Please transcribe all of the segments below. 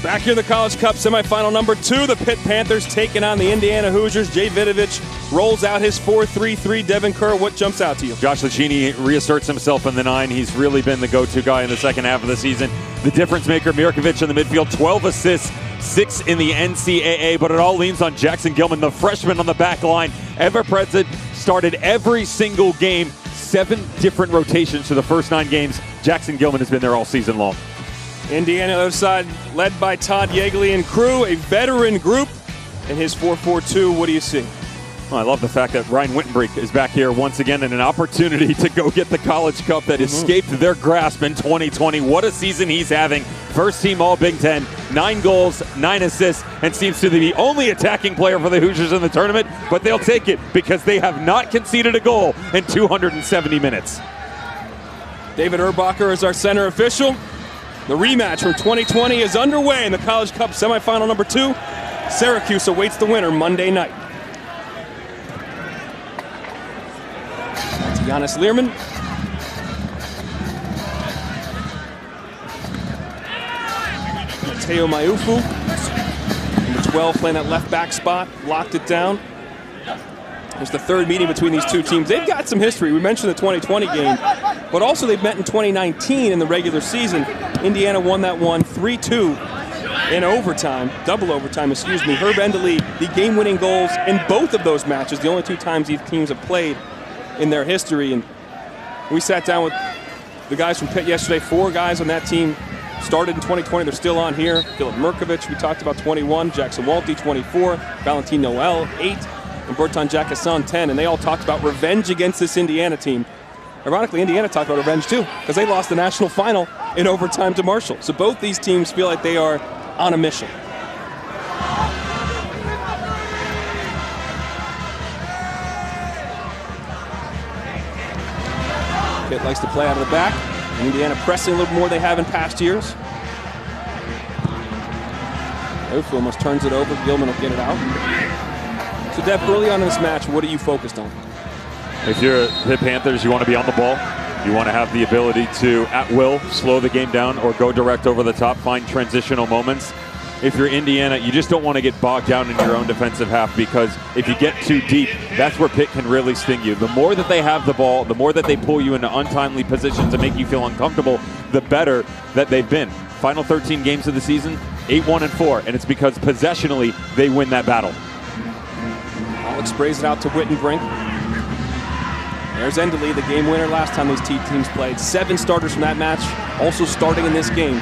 Back here in the College Cup semifinal number 2, the Pitt Panthers taking on the Indiana Hoosiers. Jay Vidovich rolls out his 4-3-3. Devin Kerr, what jumps out to you? Josh Lucchini reasserts himself in the 9. He's really been the go-to guy in the second half of the season. The difference maker, Mirkovic in the midfield, 12 assists, 6 in the NCAA, but it all leans on Jackson Gilman, the freshman on the back line. Ever present, started every single game, 7 different rotations for the first 9 games. Jackson Gilman has been there all season long. Indiana on the other side, led by Todd Yeagley and crew, a veteran group. In his 4-4-2, what do you see? Well, I love the fact that Ryan Wittenbrink is back here once again in an opportunity to go get the College Cup that escaped their grasp in 2020. What a season he's having. First team All Big Ten, 9 goals, 9 assists, and seems to be the only attacking player for the Hoosiers in the tournament, but they'll take it because they have not conceded a goal in 270 minutes. David Erbacher is our center official. The rematch from 2020 is underway in the College Cup semifinal number 2. Syracuse awaits the winner Monday night. That's Giannis Learman. Mateo Maiufu. Number 12 playing that left back spot. Locked it down. It's the third meeting between these two teams. They've got some history. We mentioned the 2020 game, but also they've met in 2019 in the regular season. Indiana won that one 3-2 in overtime, double overtime, excuse me. Herb Enderle, the game-winning goals in both of those matches, the only 2 times these teams have played in their history. And we sat down with the guys from Pitt yesterday. 4 guys on that team started in 2020. They're still on here. Philip Mirkovic, we talked about, 21. Jackson Walty, 24. Valentin Noel, 8. And Bertan Jacquesson, 10, and they all talked about revenge against this Indiana team. Ironically, Indiana talked about revenge too, because they lost the national final in overtime to Marshall. So both these teams feel like they are on a mission. Pitt likes to play out of the back, and Indiana pressing a little more than they have in past years. Ofu almost turns it over. Gilman will get it out. So, Deb, early on in this match, what are you focused on? If you're Pitt Panthers, you want to be on the ball. You want to have the ability to, at will, slow the game down or go direct over the top, find transitional moments. If you're Indiana, you just don't want to get bogged down in your own defensive half, because if you get too deep, that's where Pitt can really sting you. The more that they have the ball, the more that they pull you into untimely positions and make you feel uncomfortable, the better that they've been. Final 13 games of the season, 8-1-4, and it's because possessionally they win that battle. Alex sprays it out to Wittenbrink. There's Enderle, the game winner last time these teams played. 7 starters from that match, also starting in this game.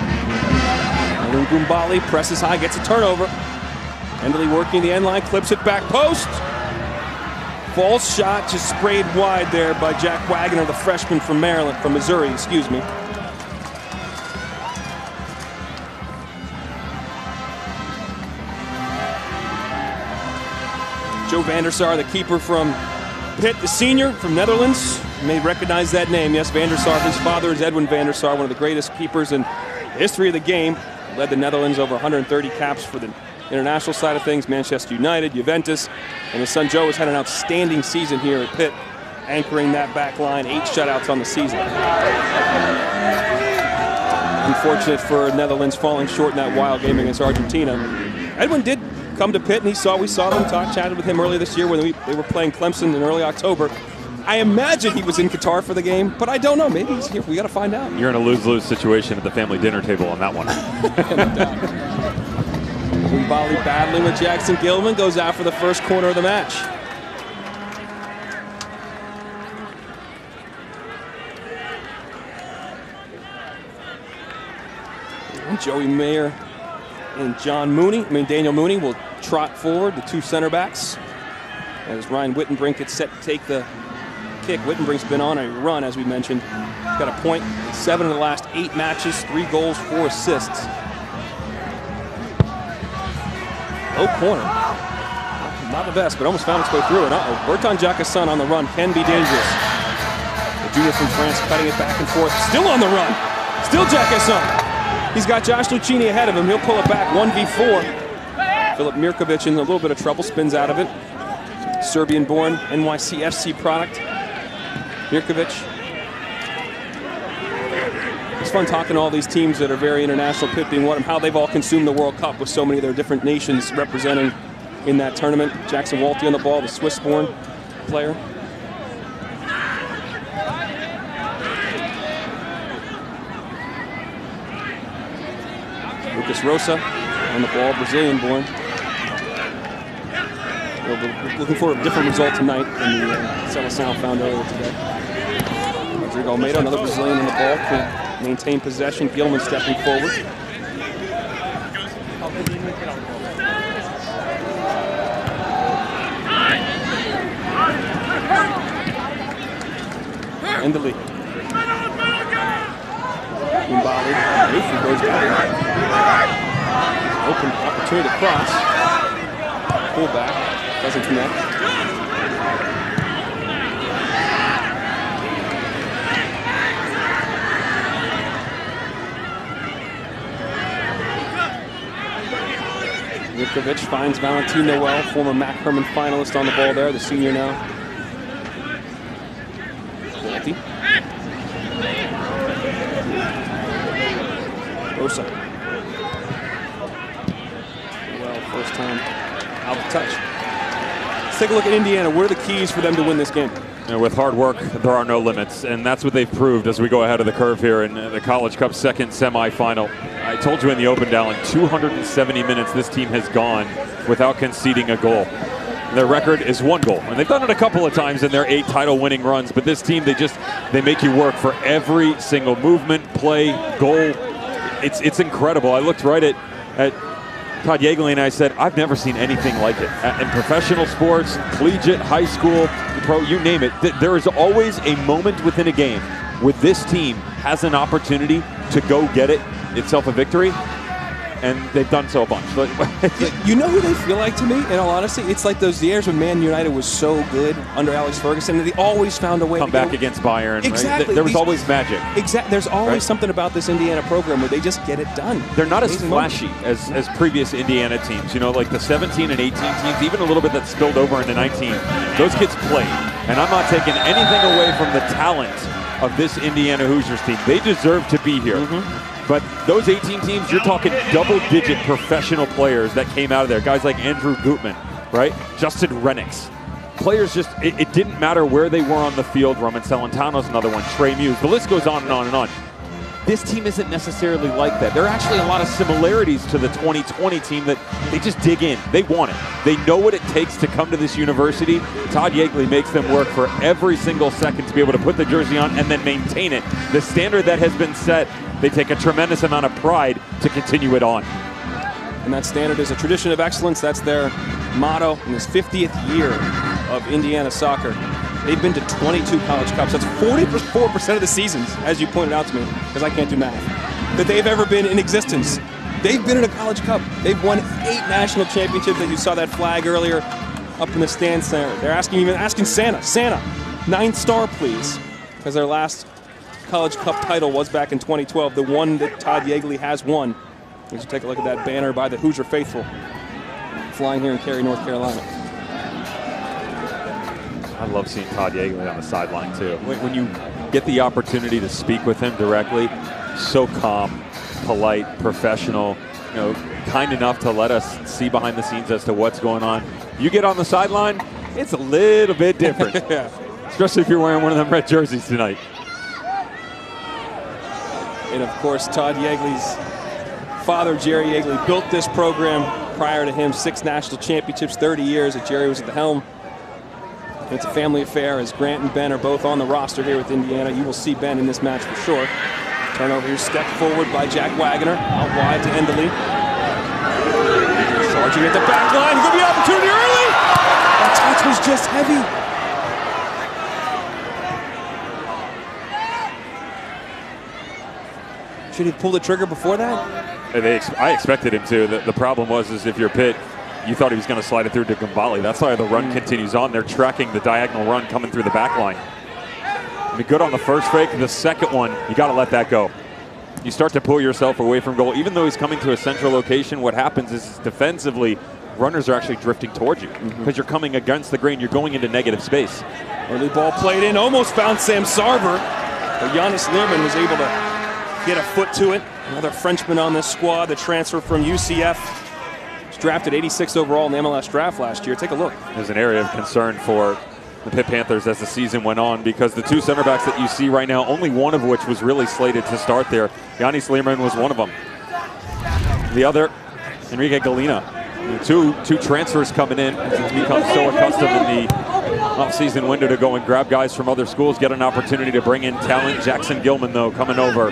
Gumbali presses high, gets a turnover. Enderle working the end line, clips it back post. False shot, just sprayed wide there by Jack Wagner, the freshman from Missouri, excuse me. Joe van der Sar, the keeper from Pitt, the senior from Netherlands. You may recognize that name. Yes, van der Sar. His father is Edwin van der Sar, one of the greatest keepers in the history of the game. Led the Netherlands over 130 caps for the international side of things, Manchester United, Juventus. And his son Joe has had an outstanding season here at Pitt, anchoring that back line, 8 shutouts on the season. Unfortunate for Netherlands falling short in that wild game against Argentina. Edwin did come to Pitt, and we saw them, chatted with him earlier this year when they were playing Clemson in early October. I imagine he was in Qatar for the game, but I don't know. Maybe he's here. We got to find out. You're in a lose-lose situation at the family dinner table on that one. Gumbali battling with Jackson Gilman, goes out for the first corner of the match. And Joey Mayer and Daniel Mooney will trot forward, the 2 center backs. As Ryan Wittenbrink gets set to take the kick. Wittenbrink's been on a run, as we mentioned. Got a point in 7 of the last 8 matches, 3 goals, 4 assists. Low corner. Not the best, but almost found its way through it. Bertan Jacquesson on the run can be dangerous. The junior from France cutting it back and forth. Still on the run. Still Jacquesson. He's got Josh Lucchini ahead of him. He'll pull it back 1v4. Philip Mirkovic in a little bit of trouble, spins out of it. Serbian-born NYCFC product. Mirkovic It's fun talking to all these teams that are very international, Pitt being one of them, how they've all consumed the World Cup with so many of their different nations representing in that tournament. Jackson Walty on the ball, the Swiss-born player. Lucas Rosa on the ball, Brazilian-born. We're looking for a different result tonight than the Seleção found earlier today. Rodrigo Almeida, another Brazilian on the ball, can maintain possession. Gilman stepping forward. Endely. Mbali. Nathan goes down. Open opportunity to cross. Pullback. Doesn't connect. Vukovic finds Valentin Noel, former Mac Herman finalist on the ball there, the senior now. Walty. Rosa. Well, first time out of touch. Let's take a look at Indiana. What are the keys for them to win this game? With hard work, there are no limits, and that's what they've proved as we go ahead of the curve here in the College Cup second semifinal. I told you in the open, Dallin, 270 minutes this team has gone without conceding a goal. Their record is 1 goal, and they've done it a couple of times in their 8 title-winning runs, but this team, they make you work for every single movement, play, goal. It's incredible. I looked right at Todd Yeagley and I said, I've never seen anything like it. In professional sports, collegiate, high school, pro, you name it, there is always a moment within a game where this team has an opportunity to go get it itself a victory, and they've done so a bunch. You know who they feel like to me, in all honesty? It's like those years when Man United was so good under Alex Ferguson, and they always found a way come to back against Bayern. Exactly. Right? There was always magic. Exactly. There's always something about this Indiana program where they just get it done. They're not as flashy as previous Indiana teams. You know, like the 17 and 18 teams, even a little bit that spilled over into 19. Those kids played. And I'm not taking anything away from the talent of this Indiana Hoosiers team. They deserve to be here. But those 18 teams, you're talking double-digit professional players that came out of there. Guys like Andrew Gutman, right? Justin Rennicks. Players just, it didn't matter where they were on the field. Roman Celentano's another one. Trey Muse. The list goes on and on and on. This team isn't necessarily like that. There are actually a lot of similarities to the 2020 team that they just dig in. They want it. They know what it takes to come to this university. Todd Yeagley makes them work for every single second to be able to put the jersey on and then maintain it. The standard that has been set, they take a tremendous amount of pride to continue it on. And that standard is a tradition of excellence. That's their motto in this 50th year of Indiana soccer. They've been to 22 College Cups. That's 44% of the seasons, as you pointed out to me, because I can't do math, that they've ever been in existence. They've been in a College Cup. They've won 8 national championships. That you saw that flag earlier up in the stands there. They're asking Santa, 9th star, please, because their last College Cup title was back in 2012, the one that Todd Yeagley has won. You should take a look at that banner by the Hoosier faithful flying here in Cary, North Carolina. I love seeing Todd Yeagley on the sideline too. When you get the opportunity to speak with him directly, so calm, polite, professional, you know, kind enough to let us see behind the scenes as to what's going on. You get on the sideline, it's a little bit different. Yeah. Especially if you're wearing one of them red jerseys tonight. And of course, Todd Yeagley's father, Jerry Yeagley, built this program. Prior to him, 6 national championships, 30 years that Jerry was at the helm. And it's a family affair, as Grant and Ben are both on the roster here with Indiana. You will see Ben in this match for sure. Turnover here, step forward by Jack Wagner, out wide to Endely. Charging at the back line, could be opportunity early! That touch was just heavy. Should he have pulled the trigger before that? I expected him to. The problem was if you're Pitt, you thought he was going to slide it through to Gambale. That's why the run continues on. They're tracking the diagonal run coming through the back line. I mean, good on the first fake. The second one, you got to let that go. You start to pull yourself away from goal. Even though he's coming to a central location, what happens is defensively, runners are actually drifting towards you because you're coming against the grain. You're going into negative space. Early ball played in, almost found Sam Sarver, but Giannis Learman was able to get a foot to it. Another Frenchman on this squad, the transfer from UCF. Was drafted 86th overall in the MLS draft last year. Take a look. There's an area of concern for the Pitt Panthers as the season went on, because the two center backs that you see right now, only one of which was really slated to start there. Yanis Lierman was one of them. The other, Enrique Galina. Two transfers coming in. It's become so accustomed in the off-season window to go and grab guys from other schools, get an opportunity to bring in talent. Jackson Gilman, though, coming over.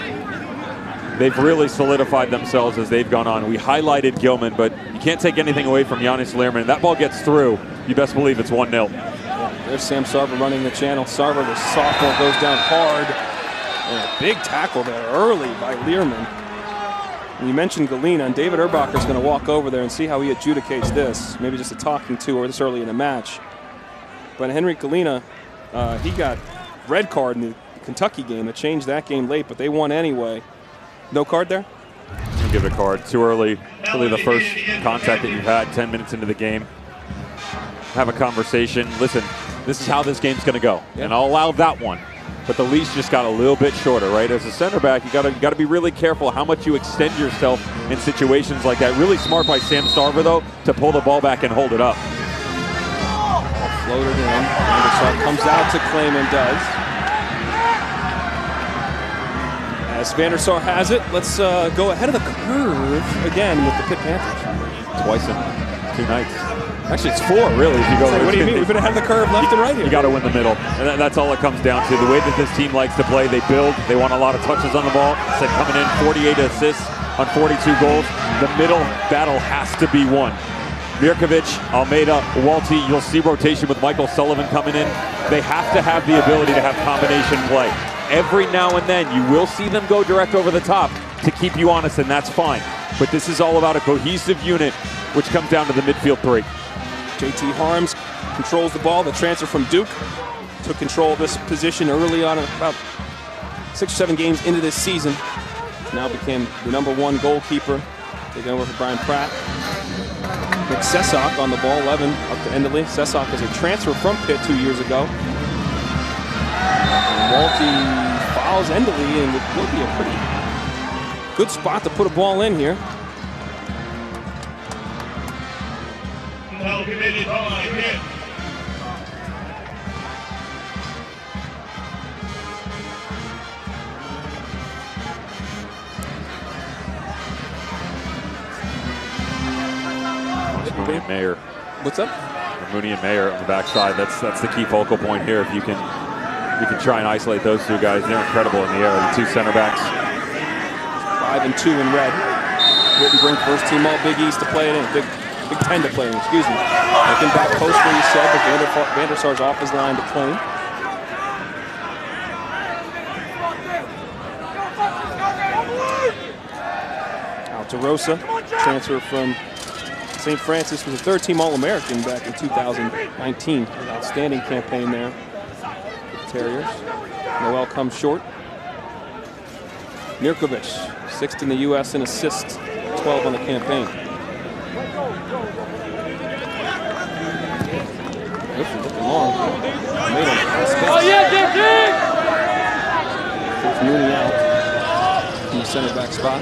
They've really solidified themselves as they've gone on. We highlighted Gilman, but you can't take anything away from Yanis Lierman. That ball gets through, you best believe it's 1-0. There's Sam Sarver running the channel. Sarver, the sophomore, goes down hard. And a big tackle there early by Lierman. And you mentioned Galina, and David Erbacher's going to walk over there and see how he adjudicates this. Maybe just a talking to or this early in the match. But Henry Galina, he got red card in the Kentucky game. It changed that game late, but they won anyway. No card there? I'll give it a card. Too early. Really the first contact that you've had 10 minutes into the game. Have a conversation. Listen, this is how this game's going to go. And I'll allow that one. But the leash just got a little bit shorter, right? As a center back, you got to be really careful how much you extend yourself in situations like that. Really smart by Sam Sarver, though, to pull the ball back and hold it up. Floated in. Vandersar comes out to claim and does. As Vandersar has it, let's go ahead of the curve again with the Pitt Panthers. Twice in 2 nights. Actually, it's 4, really, if you go. What do you mean? We've been ahead of the curve left and right here. You got to win the middle. And that's all it comes down to. The way that this team likes to play, they build. They want a lot of touches on the ball. Instead, coming in 48 assists on 42 goals. The middle battle has to be won. Mirkovic, Almeida, Walty, you'll see rotation with Michael Sullivan coming in. They have to have the ability to have combination play. Every now and then, you will see them go direct over the top to keep you honest, and that's fine. But this is all about a cohesive unit, which comes down to the midfield 3. JT Harms controls the ball. The transfer from Duke took control of this position early on, about 6 or 7 games into this season. Now became the #1 goalkeeper, taking over for Brian Pratt. Nick Sesak on the ball, 11 up to Enderley. Sesak is a transfer from Pitt 2 years ago. And Walty fouls Enderley, and it will be a pretty good spot to put a ball in here. Committed by Pitt. Mooney and Mayer. What's up? Mooney and Mayer on the backside. That's the key focal point here. If you can try and isolate those 2 guys, they're incredible in the air. The 2 center backs. 5 and 2 in red. Wittenbrink first team all Big East to play it in. Big 10 to play in, excuse me. Looking back post where you said, but Vandersar's off his line to claim. Alterosa, transfer from St. Francis, was a 3rd-team All-American back in 2019. An outstanding campaign there with the Terriers. Noel comes short. Mirkovic, 6th in the U.S. in assists, 12 on the campaign. Looking long. Oh, yeah, JT! Mooney out in the center back spot.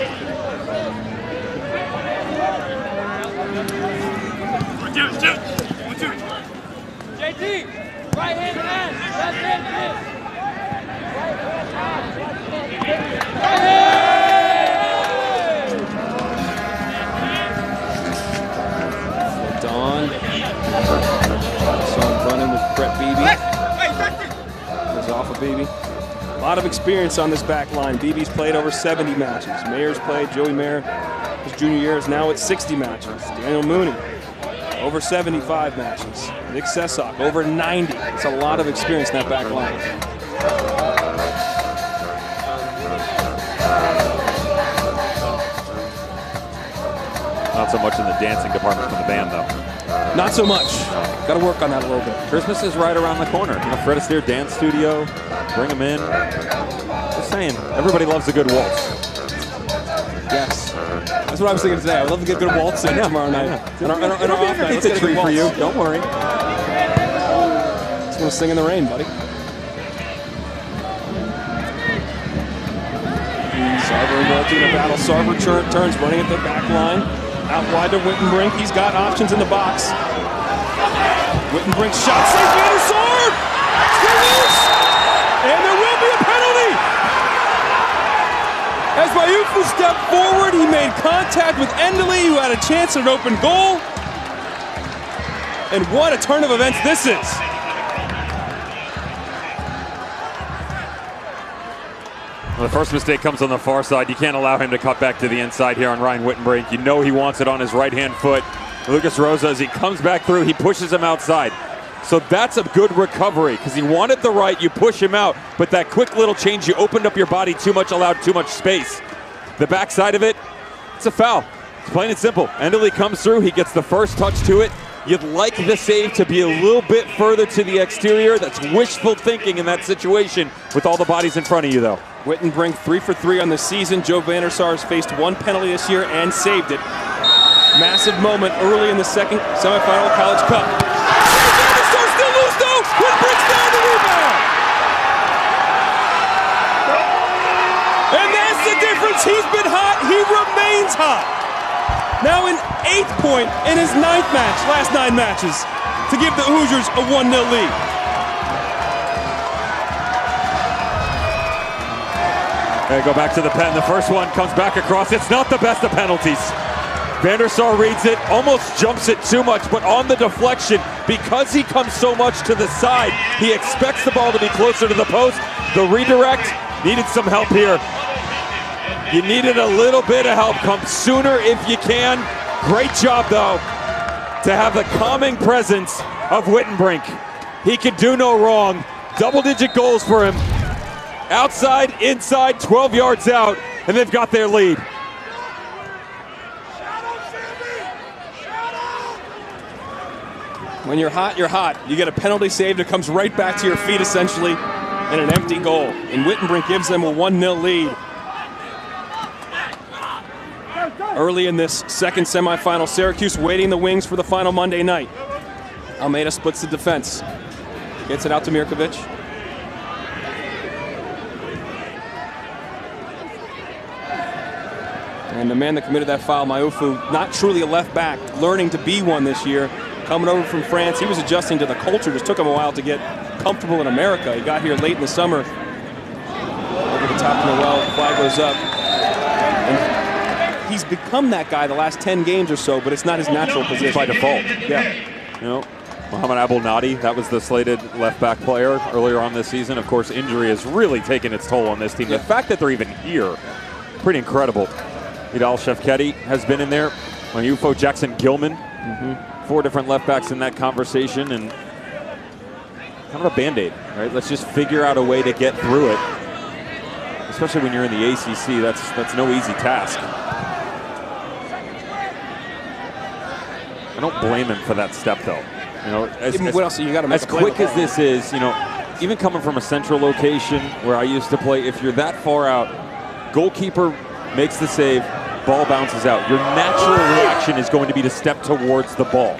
JT, right hand man, left hand man. Right hand. Don. Saw him running with Brett Beebe. Goes off of Beebe. A lot of experience on this back line. Beebe's played over 70 matches. Mayer's played, Joey Mayer, his junior year is now at 60 matches. Daniel Mooney, over 75 matches. Nick Sesak, over 90. It's a lot of experience in that back line. Not so much in the dancing department from the band, though. Not so much. Got to work on that a little bit. Christmas is right around the corner. You know, Fred Astaire Dance Studio, bring them in. Just saying, everybody loves a good waltz. Yes. That's what I was thinking today. I would love to get good waltz in tomorrow night. It's a treat for you. Don't worry. Just want to sing in the rain, buddy. Sarver involved in a battle. Sarver turns, running at the back line. Out wide to Wittenbrink. He's got options in the box. Wittenbrink shot, saves Vandersar! Still loose! And there will be a penalty! As Mayufu stepped forward, he made contact with Endley, who had a chance at an open goal. And what a turn of events this is! Well, the first mistake comes on the far side. You can't allow him to cut back to the inside here on Ryan Wittenbrink. You know he wants it on his right-hand foot. Lucas Rosa, as he comes back through, he pushes him outside. So that's a good recovery because he wanted the right, you push him out, but that quick little change, you opened up your body too much, allowed too much space. The backside of it, it's a foul. It's plain and simple. Endley comes through, he gets the first touch to it. You'd like the save to be a little bit further to the exterior. That's wishful thinking in that situation with all the bodies in front of you, though. Wittenbrink 3 for 3 on the season. Joe Vandersar has faced 1 penalty this year and saved it. Massive moment early in the second semifinal College Cup. Vandersar still loose though. Wittenbrink's down the rebound. And that's the difference. He's been hot. He remains hot. Now an 8th point in his 9th match, last 9 matches, to give the Hoosiers a 1-0 lead. Go back to the pen. The first one comes back across. It's not the best of penalties. Vandersar reads it, almost jumps it too much, but on the deflection, because he comes so much to the side, he expects the ball to be closer to the post. The redirect needed some help here. You needed a little bit of help. Come sooner if you can. Great job, though, to have the calming presence of Wittenbrink. He can do no wrong. Double-digit goals for him. Outside, inside, 12 yards out, and they've got their lead. When you're hot, you're hot. You get a penalty save that comes right back to your feet, essentially, and an empty goal. And Wittenbrink gives them a 1-0 lead. Early in this second semifinal, Syracuse waiting in the wings for the final Monday night. Almeida splits the defense. Gets it out to Mirkovic. And the man that committed that foul, Mayufu, not truly a left back, learning to be one this year. Coming over from France, he was adjusting to the culture. Just took him a while to get comfortable in America. He got here late in the summer. Over the top of Noel, flag goes up. And he's become that guy the last 10 games or so, but it's not his natural position. By default. Yeah. You know, Mohamed Abdelnadi, that was the slated left back player earlier on this season. Of course, injury has really taken its toll on this team. The fact that they're even here, pretty incredible. Idal Shefketi has been in there. Mayufo, Jackson Gilman. 4 different left backs in that conversation, and kind of a band-aid, right? Let's just figure out a way to get through it. Especially when you're in the ACC, that's no easy task. I don't blame him for that step, though. You know, as quick as this is, you know, even coming from a central location where I used to play, if you're that far out, goalkeeper makes the save, ball bounces out. Your natural reaction is going to be to step towards the ball.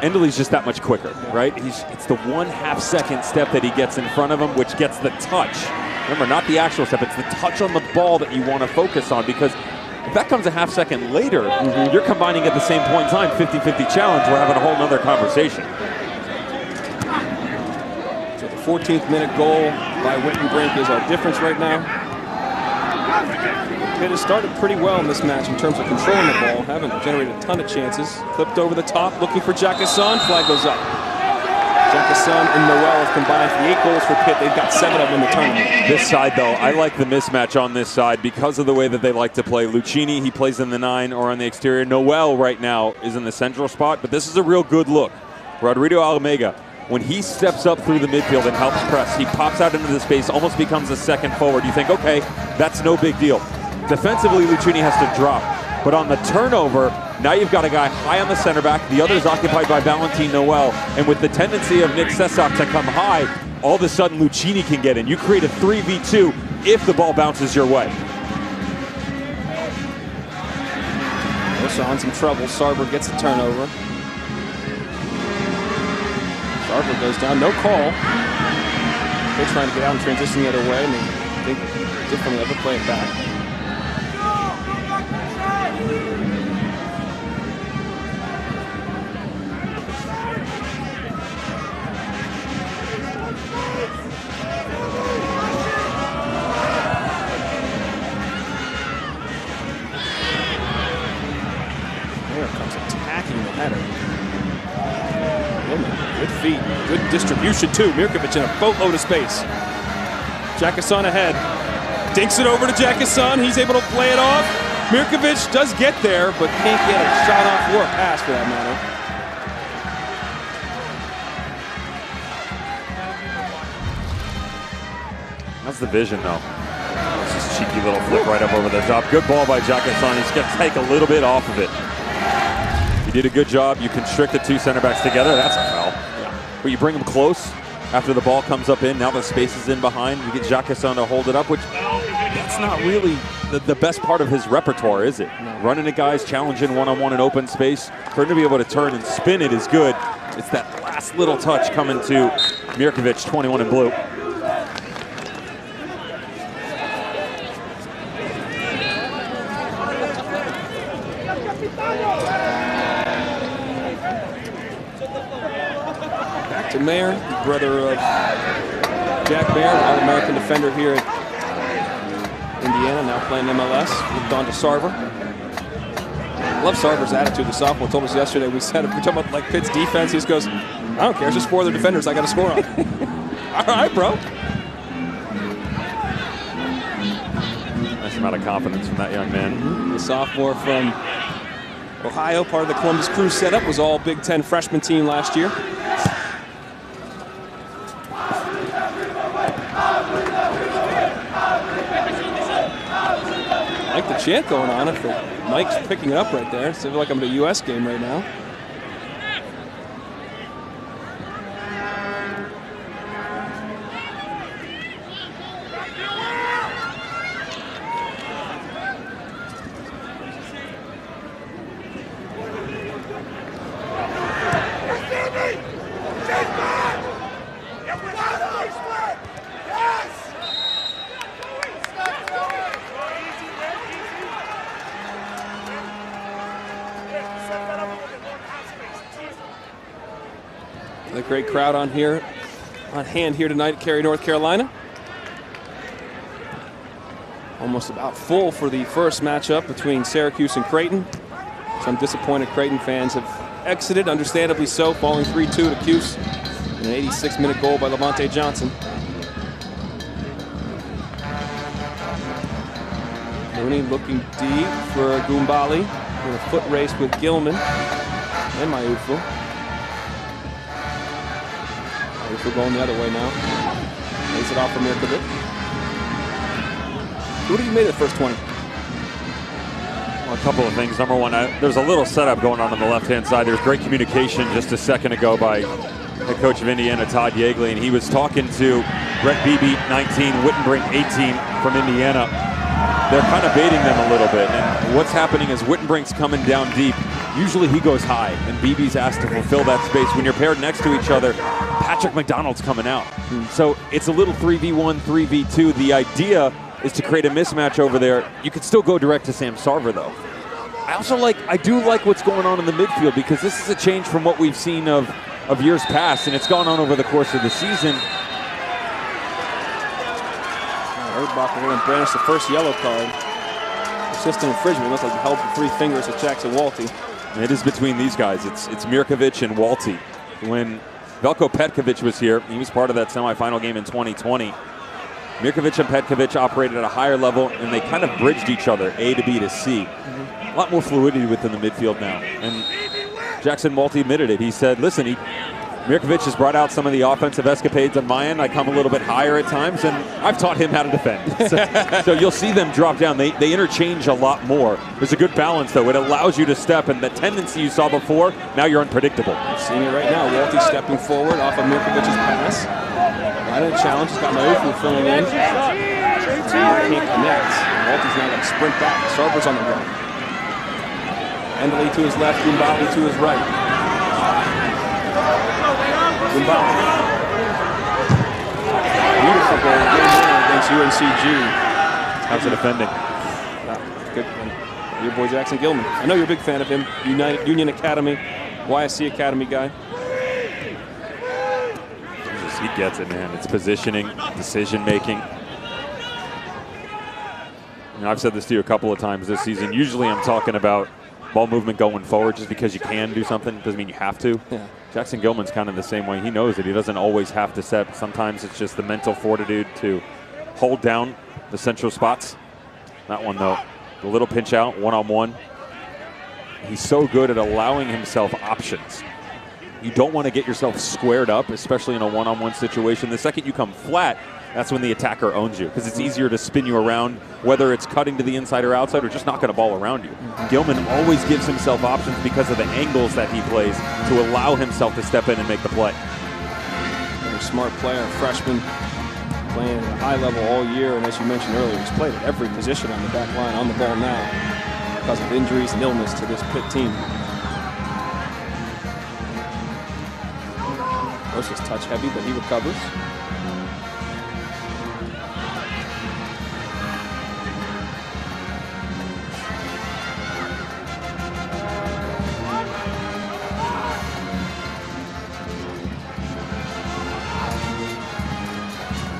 Endley's just that much quicker, right? It's the 1/2 second step that he gets in front of him, which gets the touch. Remember, not the actual step, it's the touch on the ball that you want to focus on, because if that comes a 1/2 second later, you're combining at the same point in time, 50-50 challenge, we're having a whole nother conversation. So the 14th minute goal by Wittenbrink is our difference right now. Pitt has started pretty well in this match in terms of controlling the ball. Haven't generated a ton of chances. Clipped over the top, looking for Jacquesson. Flag goes up. Jacquesson and Noel have combined for 8 goals for Pitt. They've got 7 of them in the tournament. This side, though, I like the mismatch on this side because of the way that they like to play. Lucchini, he plays in the 9 or on the exterior. Noel right now is in the central spot, but this is a real good look. Rodrigo Almeida, when he steps up through the midfield and helps press, he pops out into the space, almost becomes a second forward. You think, okay, that's no big deal. Defensively, Lucchini has to drop. But on the turnover, now you've got a guy high on the center back. The other is occupied by Valentin Noel. And with the tendency of Nick Sesak to come high, all of a sudden Lucchini can get in. You create a 3v2 if the ball bounces your way. Rosa on some trouble. Sarver gets the turnover. Sarver goes down, no call. They're trying to get out and transition the other way, and they think differently of it, play it back. comes attacking the header. Good feet, good distribution too. Mirkovic in a boatload of space. Jackason ahead. Dinks it over to Jackason. He's able to play it off. Mirkovic does get there, but can't get a shot off or a pass for that matter. That's the vision, though. It's just a cheeky little flick right up over the top. Good ball by Jackason. He's going to take a little bit off of it. He did a good job. You constrict the two center backs together. That's a foul. Yeah. But you bring them close after the ball comes up in. Now the space is in behind. You get Jackason to hold it up, which that's not really the best part of his repertoire, is it? No. Running at guys, challenging one-on-one in open space. For him to be able to turn and spin it is good. It's that last little touch coming to Mirkovic, 21 in blue. Back to Mayer, brother of Jack Mayer, All-American defender here at Indiana, now playing MLS. Moved on to Sarver. I love Sarver's attitude. The sophomore told us yesterday, we're talking about like Pitt's defense. He just goes, I don't care, it's just 4 other defenders I got to score on. All right, bro. Nice amount of confidence from that young man. The sophomore from Ohio, part of the Columbus Crew setup, was all Big Ten freshman team last year. I like the chant going on. If the mic's picking it up right there, so I feel like I'm at a U.S. game right now. The great crowd on hand here tonight at Cary, North Carolina. Almost about full for the first matchup between Syracuse and Creighton. Some disappointed Creighton fans have exited, understandably so, falling 3-2 to Cuse in an 86-minute goal by Levante Johnson. Mooney looking deep for Goombali in a foot race with Gilman and Maiufu. We're going the other way now. Lays it off for Mirkovic. What did you make of the first 20? Well, a couple of things. Number one, there's a little setup going on the left-hand side. There's great communication just a second ago by the coach of Indiana, Todd Yeagley, and he was talking to Brett Beebe, 19, Wittenbrink, 18 from Indiana. They're kind of baiting them a little bit, and what's happening is Wittenbrink's coming down deep. Usually he goes high, and Beebe's asked to fulfill that space. When you're paired next to each other, Patrick McDonald's coming out. So it's a little 3v1, 3v2. The idea is to create a mismatch over there. You could still go direct to Sam Sarver, though. I do like what's going on in the midfield, because this is a change from what we've seen of years past, and it's gone on over the course of the season. Erdbacher going to brandish the first yellow card. Persistent infringement. Looks like he held the 3 fingers at Jackson Walty. It is between these guys. It's Mirkovic and Walty. When Veljko Petkovic was here, he was part of that semifinal game in 2020. Mirkovic and Petkovic operated at a higher level, and they kind of bridged each other, A to B to C. A lot more fluidity within the midfield now. And Jackson Walty admitted it. He said, listen, Mirkovic has brought out some of the offensive escapades on my end. I come a little bit higher at times, and I've taught him how to defend. So you'll see them drop down. They interchange a lot more. There's a good balance, though. It allows you to step, and the tendency you saw before, now you're unpredictable. You're seeing it right now. Walty stepping forward off of Mirkovic's pass. Right in the challenge. He's got Maiufu filling in. Can't connect. Walty's now got to sprint back. Sarver's on the run. Endley to his left, Goombali to his right. Beautiful goal against UNCG. How's the defending? Good. Your boy Jackson Gilman. I know you're a big fan of him. Union Academy, YSC Academy guy. He gets it, man. It's positioning, decision making. I've said this to you a couple of times this season. Usually I'm talking about ball movement going forward. Just because you can do something doesn't mean you have to. Yeah. Jackson Gilman's kind of the same way. He knows that he doesn't always have to set. Sometimes it's just the mental fortitude to hold down the central spots. That one, though, a little pinch out, one-on-one. He's so good at allowing himself options. You don't want to get yourself squared up, especially in a one-on-one situation. The second you come flat, that's when the attacker owns you, because it's easier to spin you around, whether it's cutting to the inside or outside or just knocking a ball around you. Gilman always gives himself options because of the angles that he plays to allow himself to step in and make the play. Very smart player, freshman, playing at a high level all year, and as you mentioned earlier, he's played at every position on the back line, on the ball now, because of injuries and illness to this Pitt team. Rosa's touch heavy, but he recovers.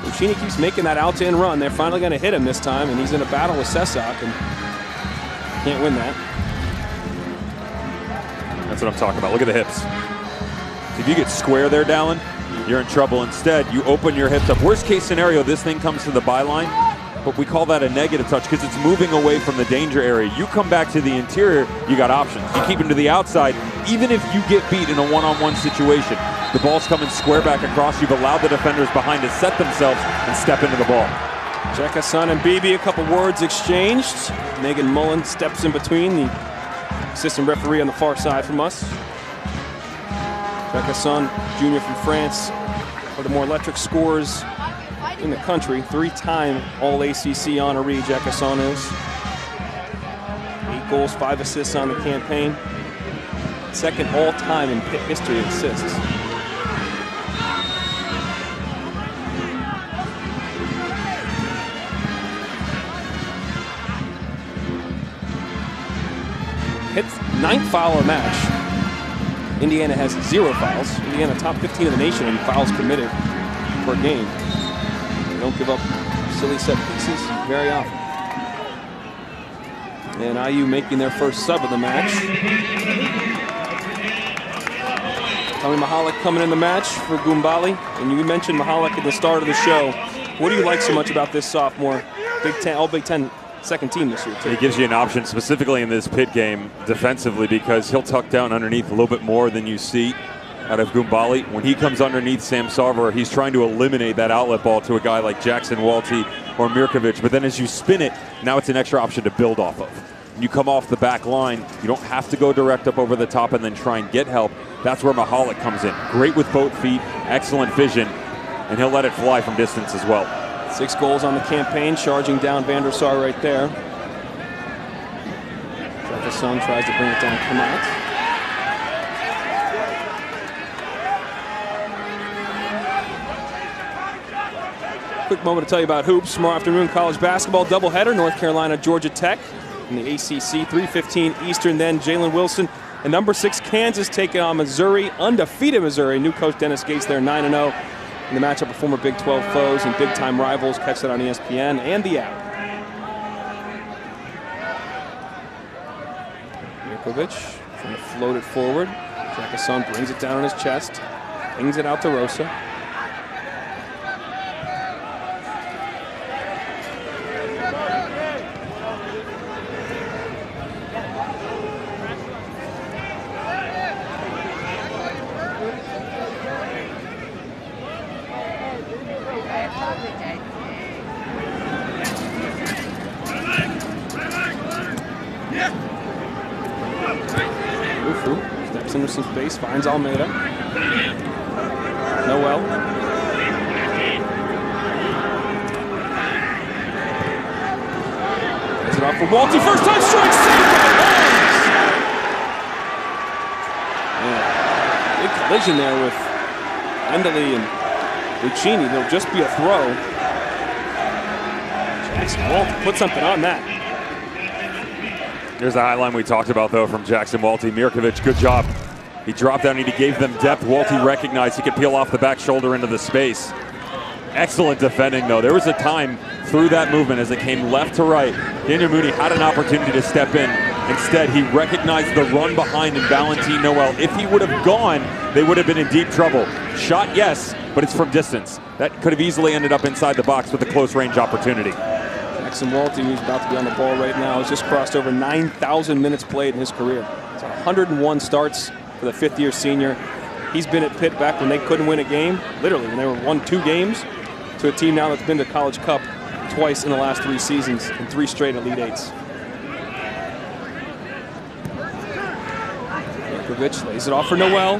Lucchini keeps making that out-to-in run. They're finally going to hit him this time, and he's in a battle with Sesak, and can't win that. That's what I'm talking about. Look at the hips. If you get square there, Dallin, you're in trouble. Instead, you open your hips up. Worst case scenario, this thing comes to the byline, but we call that a negative touch because it's moving away from the danger area. You come back to the interior, you got options. You keep him to the outside. Even if you get beat in a one-on-one situation, the ball's coming square back across. You've allowed the defenders behind to set themselves and step into the ball. Jefferson and Beebe, a couple words exchanged. Megan Mullen steps in between, the assistant referee on the far side from us. Jefferson, junior from France, one of the more electric scorers in the country. Three-time All-ACC honoree, Jefferson is. 8 goals, 5 assists on the campaign. Second all-time in Pitt history in assists. Pitt's 9th foul a match. Indiana has 0 fouls. Indiana top 15 in the nation in fouls committed per game. They don't give up silly set pieces very often. And IU making their first sub of the match. Tommy Mahalik coming in the match for Gumbali. And you mentioned Mahalik at the start of the show. What do you like so much about this sophomore Big Ten, all Big Ten second team this year, too? He gives you an option specifically in this Pitt game defensively because he'll tuck down underneath a little bit more than you see out of Gumbali. When he comes underneath Sam Sarver, he's trying to eliminate that outlet ball to a guy like Jackson Walty or Mirkovic. But then as you spin it, now it's an extra option to build off of. You come off the back line, you don't have to go direct up over the top and then try and get help. That's where Mahalik comes in. Great with both feet, excellent vision, and he'll let it fly from distance as well. 6 goals on the campaign, charging down Van der Sar right there. Jefferson tries to bring it down, come out. Quick moment to tell you about hoops. Tomorrow afternoon, college basketball doubleheader, North Carolina, Georgia Tech in the ACC, 3:15 Eastern. Then Jalen Wilson and number 6 Kansas taking on Missouri, undefeated Missouri. New coach Dennis Gates there, 9-0. In the matchup of former Big 12 foes and big-time rivals. Catch that on ESPN and the app. Mirkovic trying to float it forward. Jefferson brings it down on his chest. Pings it out to Rosa. Steps into some space, finds Almeida. Noel. Gets it off for Walty. First time strike, saved by Holmes. Yeah. Big collision there with Endley and Lucchini. There'll just be a throw. Jackson Walty put something on that. Here's the high line we talked about, though, from Jackson Walty. Mirkovic, good job. He dropped down and he gave them depth. Walty recognized he could peel off the back shoulder into the space. Excellent defending, though. There was a time through that movement as it came left to right. Daniel Mooney had an opportunity to step in, Instead, he recognized the run behind in Valentin Noel. If he would have gone, they would have been in deep trouble. Shot, yes, but it's from distance. That could have easily ended up inside the box with a close range opportunity. Jackson Walty, who's about to be on the ball right now, has just crossed over 9,000 minutes played in his career. It's 101 starts for the fifth-year senior. He's been at Pitt back when they couldn't win a game, literally when they won 2 games, to a team now that's been to College Cup twice in the last 3 seasons and 3 straight Elite Eights. Yankovic lays it off for Noel.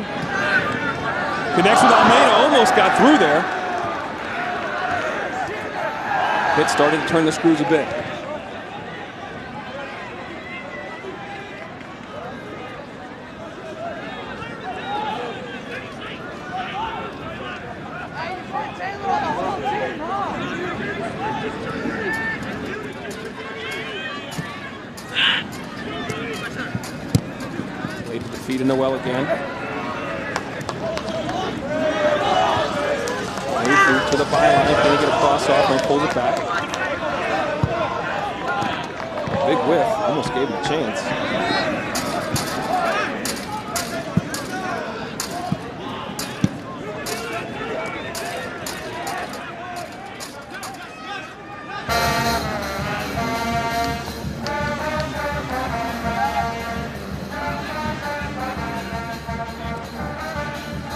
Connects with Almeida, almost got through there. Pitt started to turn the screws a bit. Way to the feet of Noel again. To the byline, going to get a cross off and pulls it back. Big whiff, almost gave him a chance.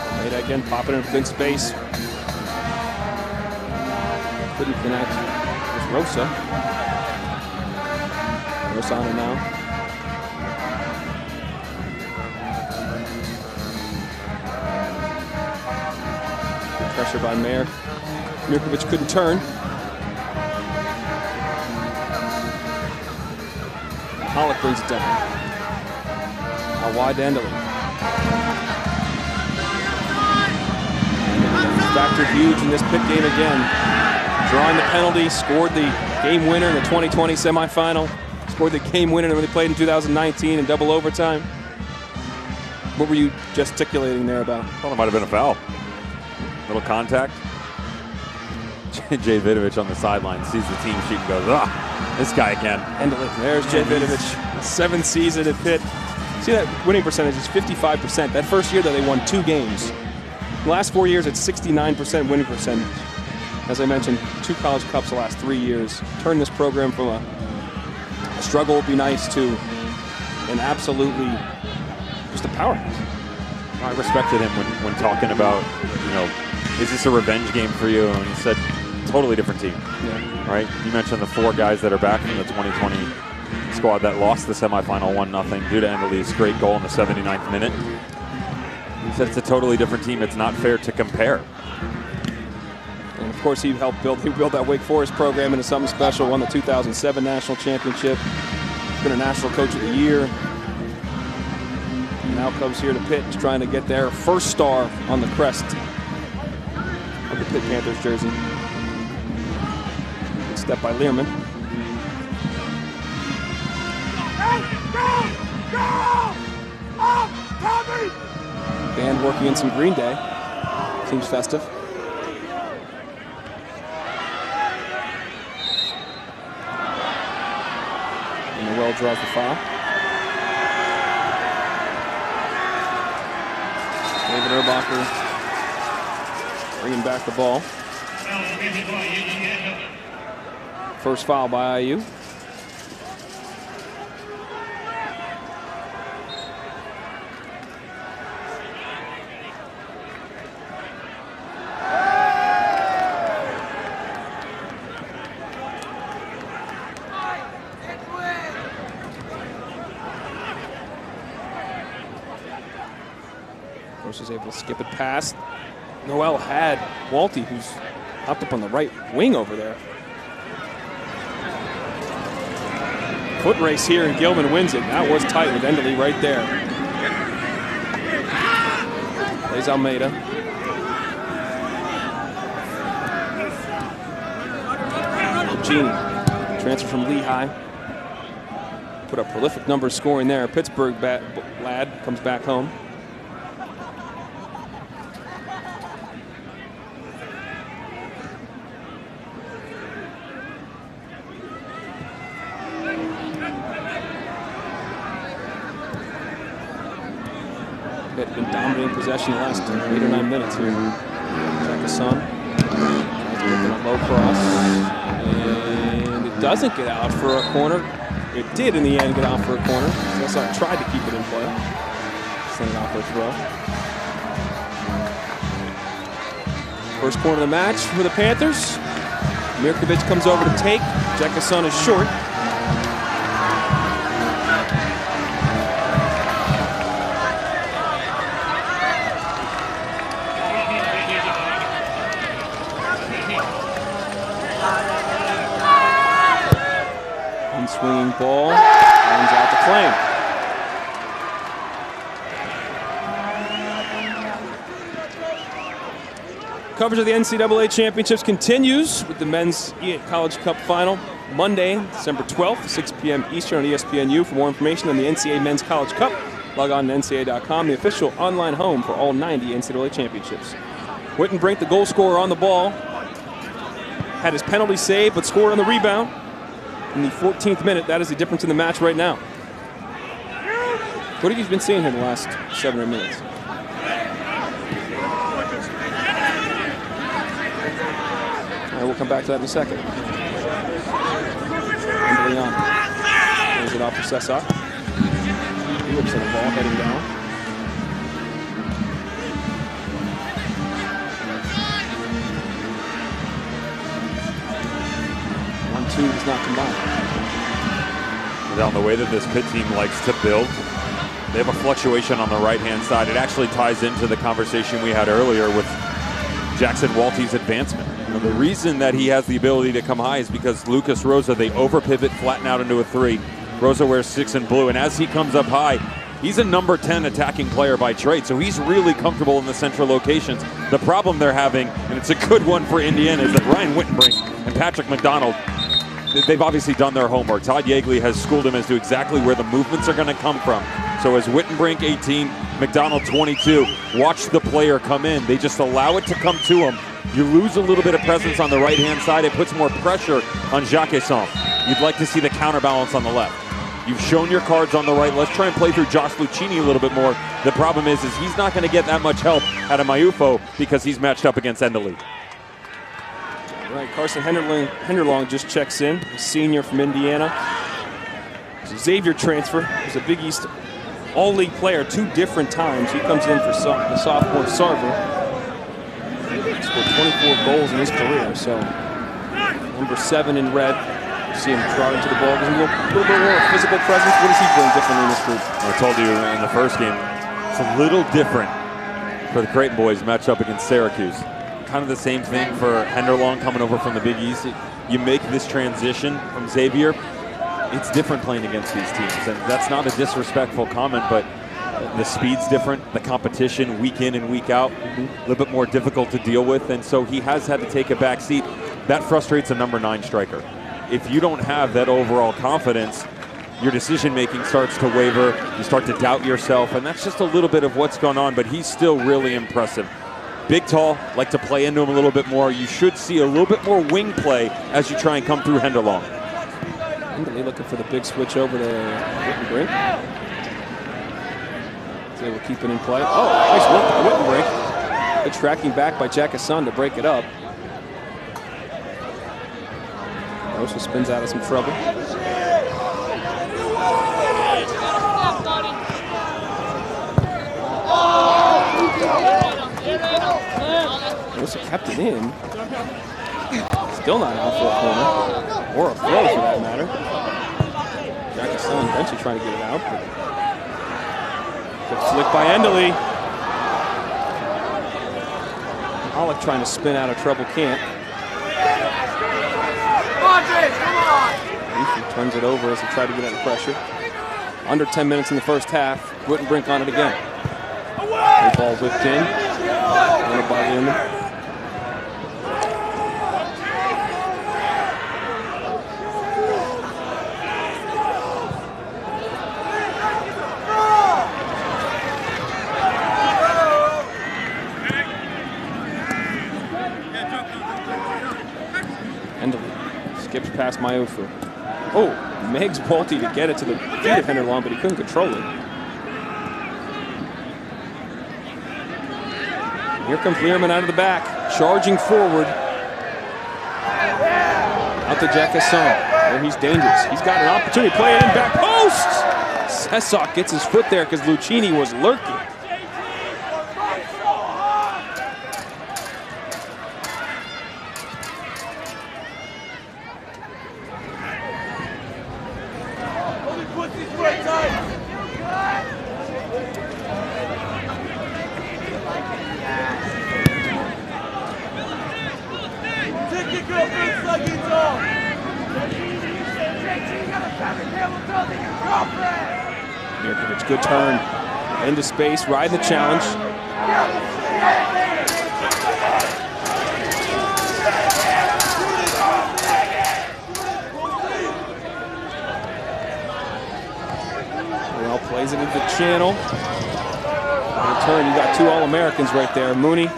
Almeida again, popping in good space. Couldn't connect with Rosa. Rosa on it now. Good pressure by Mayer. Mirkovic couldn't turn. Pollock brings it down. Out wide to Endley. Factored huge in this Pitt game again. Drawing the penalty, scored the game winner in the 2020 semifinal, scored the game winner when they played in 2019 in double overtime. What were you gesticulating there about? Well, it might have been a foul. Little contact. Jay Vidovich on the sideline sees the team sheet and goes, ah, this guy again. And there's Jay Vidovich, 7th season at Pitt. See that winning percentage is 55%. That first year that they won 2 games. The last 4 years, it's 69% winning percentage. As I mentioned, 2 College Cups the last 3 years. Turn this program from a struggle would be nice to an absolutely just a powerhouse. I respected him when talking about, you know, is this a revenge game for you? And he said, totally different team. Yeah. Right? You mentioned the 4 guys that are back from the 2020 squad that lost the semifinal 1-0 due to Endley's great goal in the 79th minute. He said it's a totally different team. It's not fair to compare. And of course, he helped build that Wake Forest program into something special. Won the 2007 national championship. He's been a national coach of the year. And now comes here to Pitt, just trying to get their first star on the crest of the Pitt Panthers jersey. Good step by Learman. Band working in some Green Day. Seems festive. And Noel draws the foul. David Erbacher bringing back the ball. First foul by IU. Was able to skip it past. Noel had Walty, who's hopped up on the right wing over there. Foot race here, and Gilman wins it. That was tight with Endley right there. Plays Almeida. Genie, transfer from Lehigh. Put up prolific numbers scoring there. Pittsburgh lad comes back home. Pitt been dominating possession the last 8 or 9 minutes here. Jackson looking a low cross, and it doesn't get out for a corner. It did in the end get out for a corner. So I tried to keep it in play. Send it out for a throw. First corner of the match for the Panthers. Mirkovic comes over to take. Jackson is short. Swinging ball, runs out the claim. Coverage of the NCAA championships continues with the men's College Cup final Monday, December 12th, 6 p.m. Eastern on ESPNU. For more information on the NCAA Men's College Cup, log on to ncaa.com, the official online home for all 90 NCAA championships. Wittenbrink, the goal scorer on the ball, had his penalty saved but scored on the rebound. In the 14th minute, that is the difference in the match right now. What have you been seeing here in the last 7 or 8 minutes? All right, we'll come back to that in a second. And Leon plays it off for Cesar. He whips on the ball, heading down. Does not combine. Down the way that this Pitt team likes to build, they have a fluctuation on the right-hand side. It actually ties into the conversation we had earlier with Jackson Walty's advancement. You know, the reason that he has the ability to come high is because Lucas Rosa, they over-pivot, flatten out into a 3. Rosa wears 6 in blue, and as he comes up high, he's a number 10 attacking player by trade, so he's really comfortable in the central locations. The problem they're having, and it's a good one for Indiana, is that Ryan Wittenbrink and Patrick McDonald, they've obviously done their homework. Todd Yeagley has schooled him as to exactly where the movements are going to come from. So as Wittenbrink 18, McDonald 22, watch the player come in. They just allow it to come to him. You lose a little bit of presence on the right-hand side. It puts more pressure on Jackson. You'd like to see the counterbalance on the left. You've shown your cards on the right. Let's try and play through Josh Lucchini a little bit more. The problem is he's not going to get that much help out of Mayufo because he's matched up against Endeli. Right, Carson Henderlong just checks in, a senior from Indiana. It's a Xavier transfer. He's a Big East All-League player 2 different times. He comes in for the sophomore Sarver. He scored 24 goals in his career, so number 7 in red. You see him trotting to the ball. Gives him a little bit more physical presence. What does he bring differently in this group? I told you in the first game, it's a little different for the Creighton boys match up against Syracuse. Kind of the same thing for Henderlong coming over from the Big East. You make this transition from Xavier, it's different playing against these teams. And that's not a disrespectful comment, but the speed's different, the competition week in and week out, a little bit more difficult to deal with. And so he has had to take a back seat. That frustrates a number 9 striker. If you don't have that overall confidence, your decision-making starts to waver, you start to doubt yourself, and that's just a little bit of what's going on, but he's still really impressive. Big, tall, like to play into him a little bit more. You should see a little bit more wing play as you try and come through Henderlong. Endeli looking for the big switch over to Wittenbrink. He's able to keep it in play. Oh, nice work by Wittenbrink. Good tracking back by Jackson to break it up. Rosa spins out of some trouble. Rosa kept it in. Still not out for a corner. Or a throw for that matter. Jackson eventually trying to get it out. Good flick by Endeli. Pollock trying to spin out of trouble, can't. He turns it over as he tried to get under pressure. Under 10 minutes in the first half. Wittenbrink on it again. The ball whipped in. By the end. Endeli skips past Mayofo. Oh, Megs Walty to get it to the feet of Henderlong, but he couldn't control it. Here comes Learman out of the back, charging forward. Out to Jefferson, where he's dangerous. He's got an opportunity to play it in back post. Sesok gets his foot there because Lucchini was lurking. Mirkovic, good turn. Into space, riding the challenge. Well, plays it into the channel. On the turn, you got two All-Americans right there. Mooney,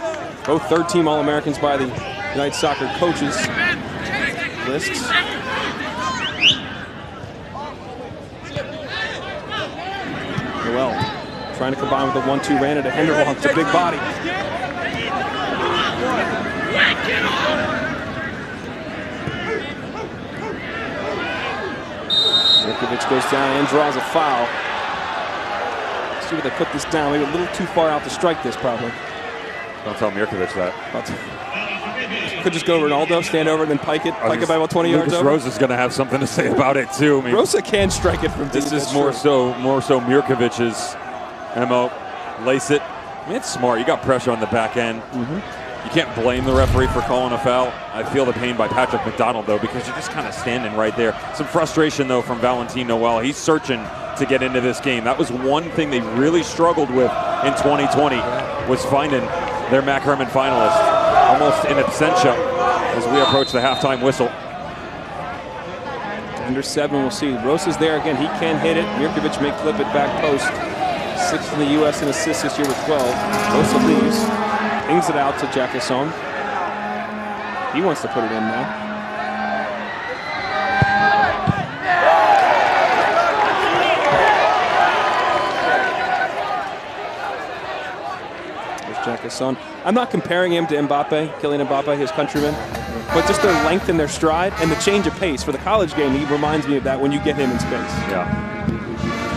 both third-team All-Americans by the United Soccer coaches lists. Well, trying to combine with the 1-2, ran into Henderlong. It's a big body. Mirkovic goes down and draws a foul. Let's see where they put this down. Maybe a little too far out to strike this, probably. Don't tell Mirkovic that. Could just go Ronaldo, stand over, and then pike it by about 20 yards over. Rosa's going to have something to say about it too. I mean, Rosa can strike it from deep. This is more so Mirkovic's MO. Lace it. I mean, it's smart. You got pressure on the back end. You can't blame the referee for calling a foul. I feel the pain by Patrick McDonald, though, because you're just kind of standing right there. Some frustration, though, from Valentin Noel. He's searching to get into this game. That was one thing they really struggled with in 2020, was finding their Mac Hermann finalist almost in absentia as we approach the halftime whistle. Under 7, we'll see. Rosa's there again. He can hit it. Mirkovic may clip it back post. 6th in the U.S. in assists this year with 12. Rosa leaves. Pings it out to Jefferson. He wants to put it in now. There's Jefferson. I'm not comparing him to Mbappe, Kylian Mbappe, his countryman, but just their length and their stride and the change of pace. For the college game, he reminds me of that when you get him in space. Yeah.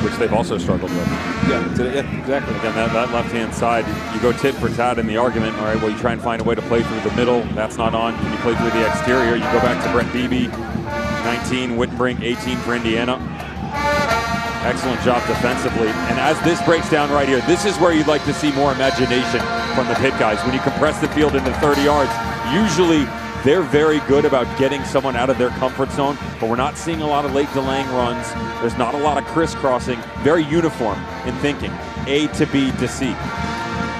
Which they've also struggled with. Yeah, exactly. Again, that left-hand side, you go tit for tat in the argument. All right, well, you try and find a way to play through the middle. That's not on. Can you play through the exterior? You go back to Brett Beebe, 19, Wittenbrink, 18 for Indiana. Excellent job defensively. And as this breaks down right here, this is where you'd like to see more imagination from the Pitt guys. When you compress the field into 30 yards, usually they're very good about getting someone out of their comfort zone, but we're not seeing a lot of late delaying runs. There's not a lot of crisscrossing. Very uniform in thinking. A to B to C.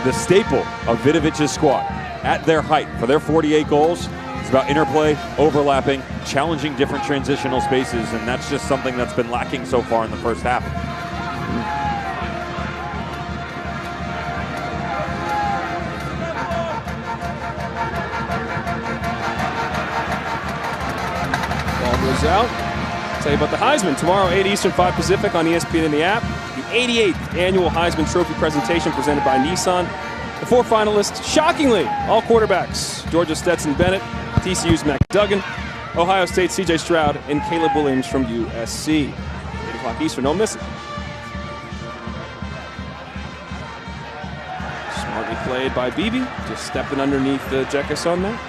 The staple of Vidovic's squad at their height for their 48 goals is about interplay, overlapping, challenging different transitional spaces, and that's just something that's been lacking so far in the first half. Out. Tell you about the Heisman tomorrow, 8 Eastern, 5 Pacific on ESPN in the app. The 88th annual Heisman Trophy presentation presented by Nissan. The 4 finalists, shockingly, all quarterbacks: Georgia Stetson Bennett, TCU's Mac Duggan, Ohio State's C.J. Stroud, and Caleb Williams from USC. 8 o'clock Eastern, don't miss it. Smartly played by Beebe, just stepping underneath Jefferson there.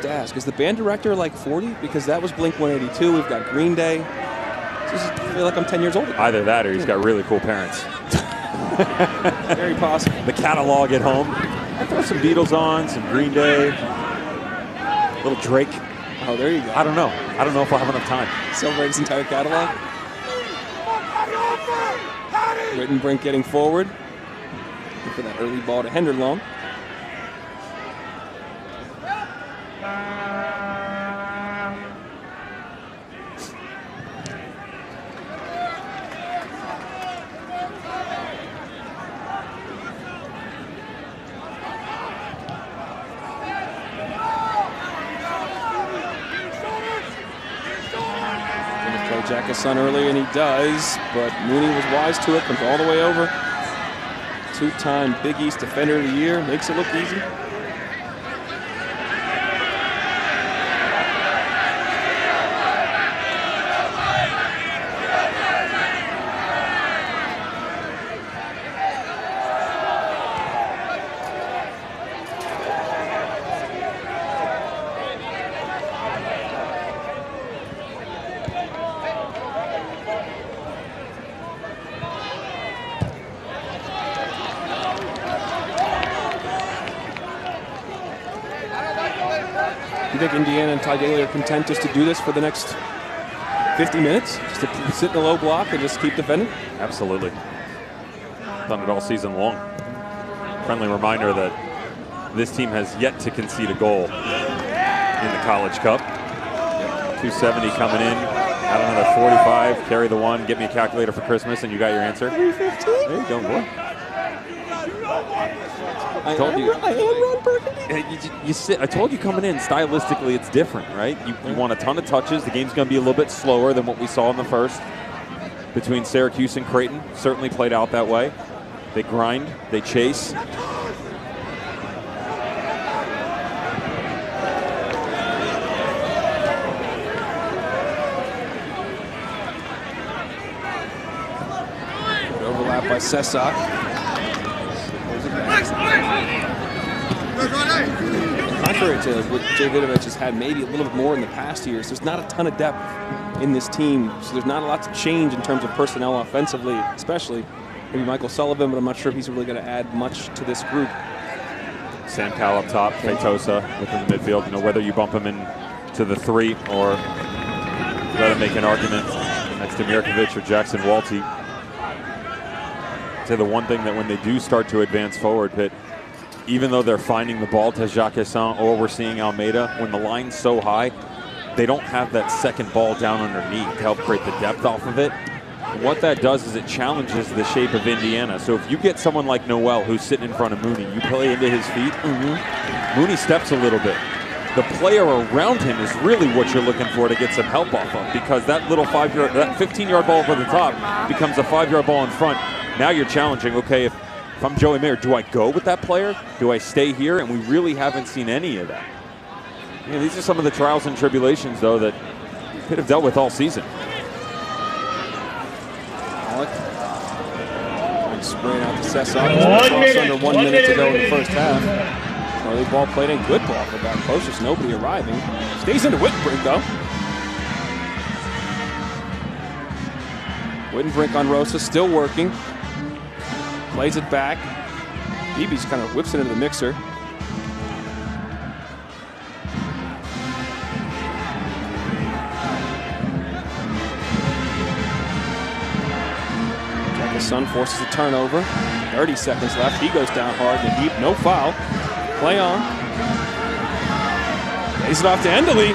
To ask, is the band director like 40? Because that was Blink-182. We've got Green Day. I feel like I'm 10 years older. Either that or he's got really cool parents. Very possible. The catalog at home. I throw some Beatles on, some Green Day, a little Drake. Oh, there you go. I don't know. I don't know if I'll have enough time. Celebrate his entire catalog. Wittenbrink getting forward. Looking for that early ball to Henderlong. Jack his son early, and he does, but Mooney was wise to it, comes all the way over. Two-time Big East Defender of the Year, makes it look easy. You think Indiana and Ty Daly are content just to do this for the next 50 minutes? Just to sit in the low block and just keep defending? Absolutely. Done it all season long. Friendly reminder that this team has yet to concede a goal in the College Cup. 270 coming in. Add another 45. Carry the one. Get me a calculator for Christmas, and you got your answer. 315? There you go, boy. I am Ron Burgundy. I told you coming in, stylistically it's different, right? You want a ton of touches. The game's going to be a little bit slower than what we saw in the first between Syracuse and Creighton. Certainly played out that way. They grind, they chase. Good overlap by Sesak. Contrary to what Jay Vidovich has had maybe a little bit more in the past years, there's not a ton of depth in this team, so there's not a lot to change in terms of personnel offensively, especially maybe Michael Sullivan, but I'm not sure if he's really going to add much to this group. Sam Cowell up top, Feitosa within the midfield. You know, whether you bump him in to the 3 or let him make an argument next to Mirkovic or Jackson Walty. I'd say the one thing that when they do start to advance forward, Pitt, even though they're finding the ball to Jacques Hessin or we're seeing Almeida, when the line's so high, they don't have that second ball down underneath to help create the depth off of it. And what that does is it challenges the shape of Indiana. So if you get someone like Noel who's sitting in front of Mooney, you play into his feet, Mooney steps a little bit. The player around him is really what you're looking for to get some help off of, because that little 5-yard, that 15-yard ball over the top becomes a 5-yard ball in front. Now you're challenging, okay, if I'm Joey Mayer, do I go with that player? Do I stay here? And we really haven't seen any of that. You know, these are some of the trials and tribulations, though, that Pitt have dealt with all season. Alec spraying out the Sesak. Under 1 minute to go in the first half. Early ball played in, good ball for back post, just nobody arriving. Stays into Wittenbrink, though. Wittenbrink on Rosa, still working. Plays it back. Beebe's kind of whips it into the mixer. Jack's son forces a turnover. 30 seconds left. He goes down hard in the deep. No foul. Play on. Lays it off to Endely.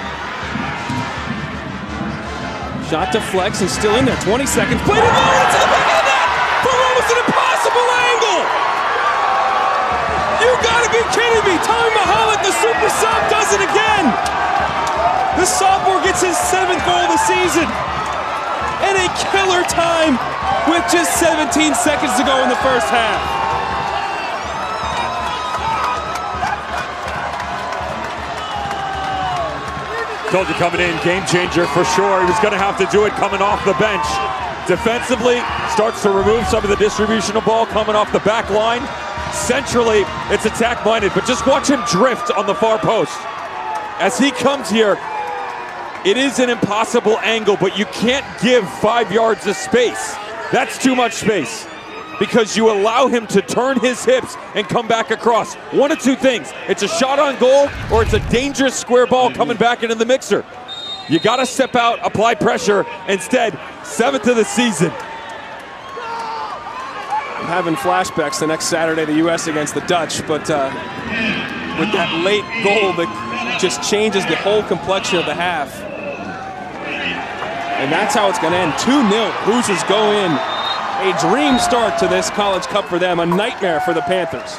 Shot to Flex and still in there. 20 seconds. Played it low into the back of the net for almost an impossible angle. You gotta be kidding me. Tommy Mahalik, the super sub, does it again. The sophomore gets his 7th goal of the season. And a killer time with just 17 seconds to go in the first half. Told you coming in, game changer for sure. He was going to have to do it coming off the bench. Defensively, starts to remove some of the distribution of ball coming off the back line. Centrally, it's attack-minded, but just watch him drift on the far post. As he comes here, it is an impossible angle, but you can't give 5 yards of space. That's too much space, because you allow him to turn his hips and come back across. One of two things. It's a shot on goal, or it's a dangerous square ball coming back into the mixer. You got to step out, apply pressure. Instead, 7th of the season. I'm having flashbacks the next Saturday, the U.S. against the Dutch, but with that late goal that just changes the whole complexion of the half. And that's how it's going to end. 2-0. Hoosiers go in. A dream start to this College Cup for them. A nightmare for the Panthers.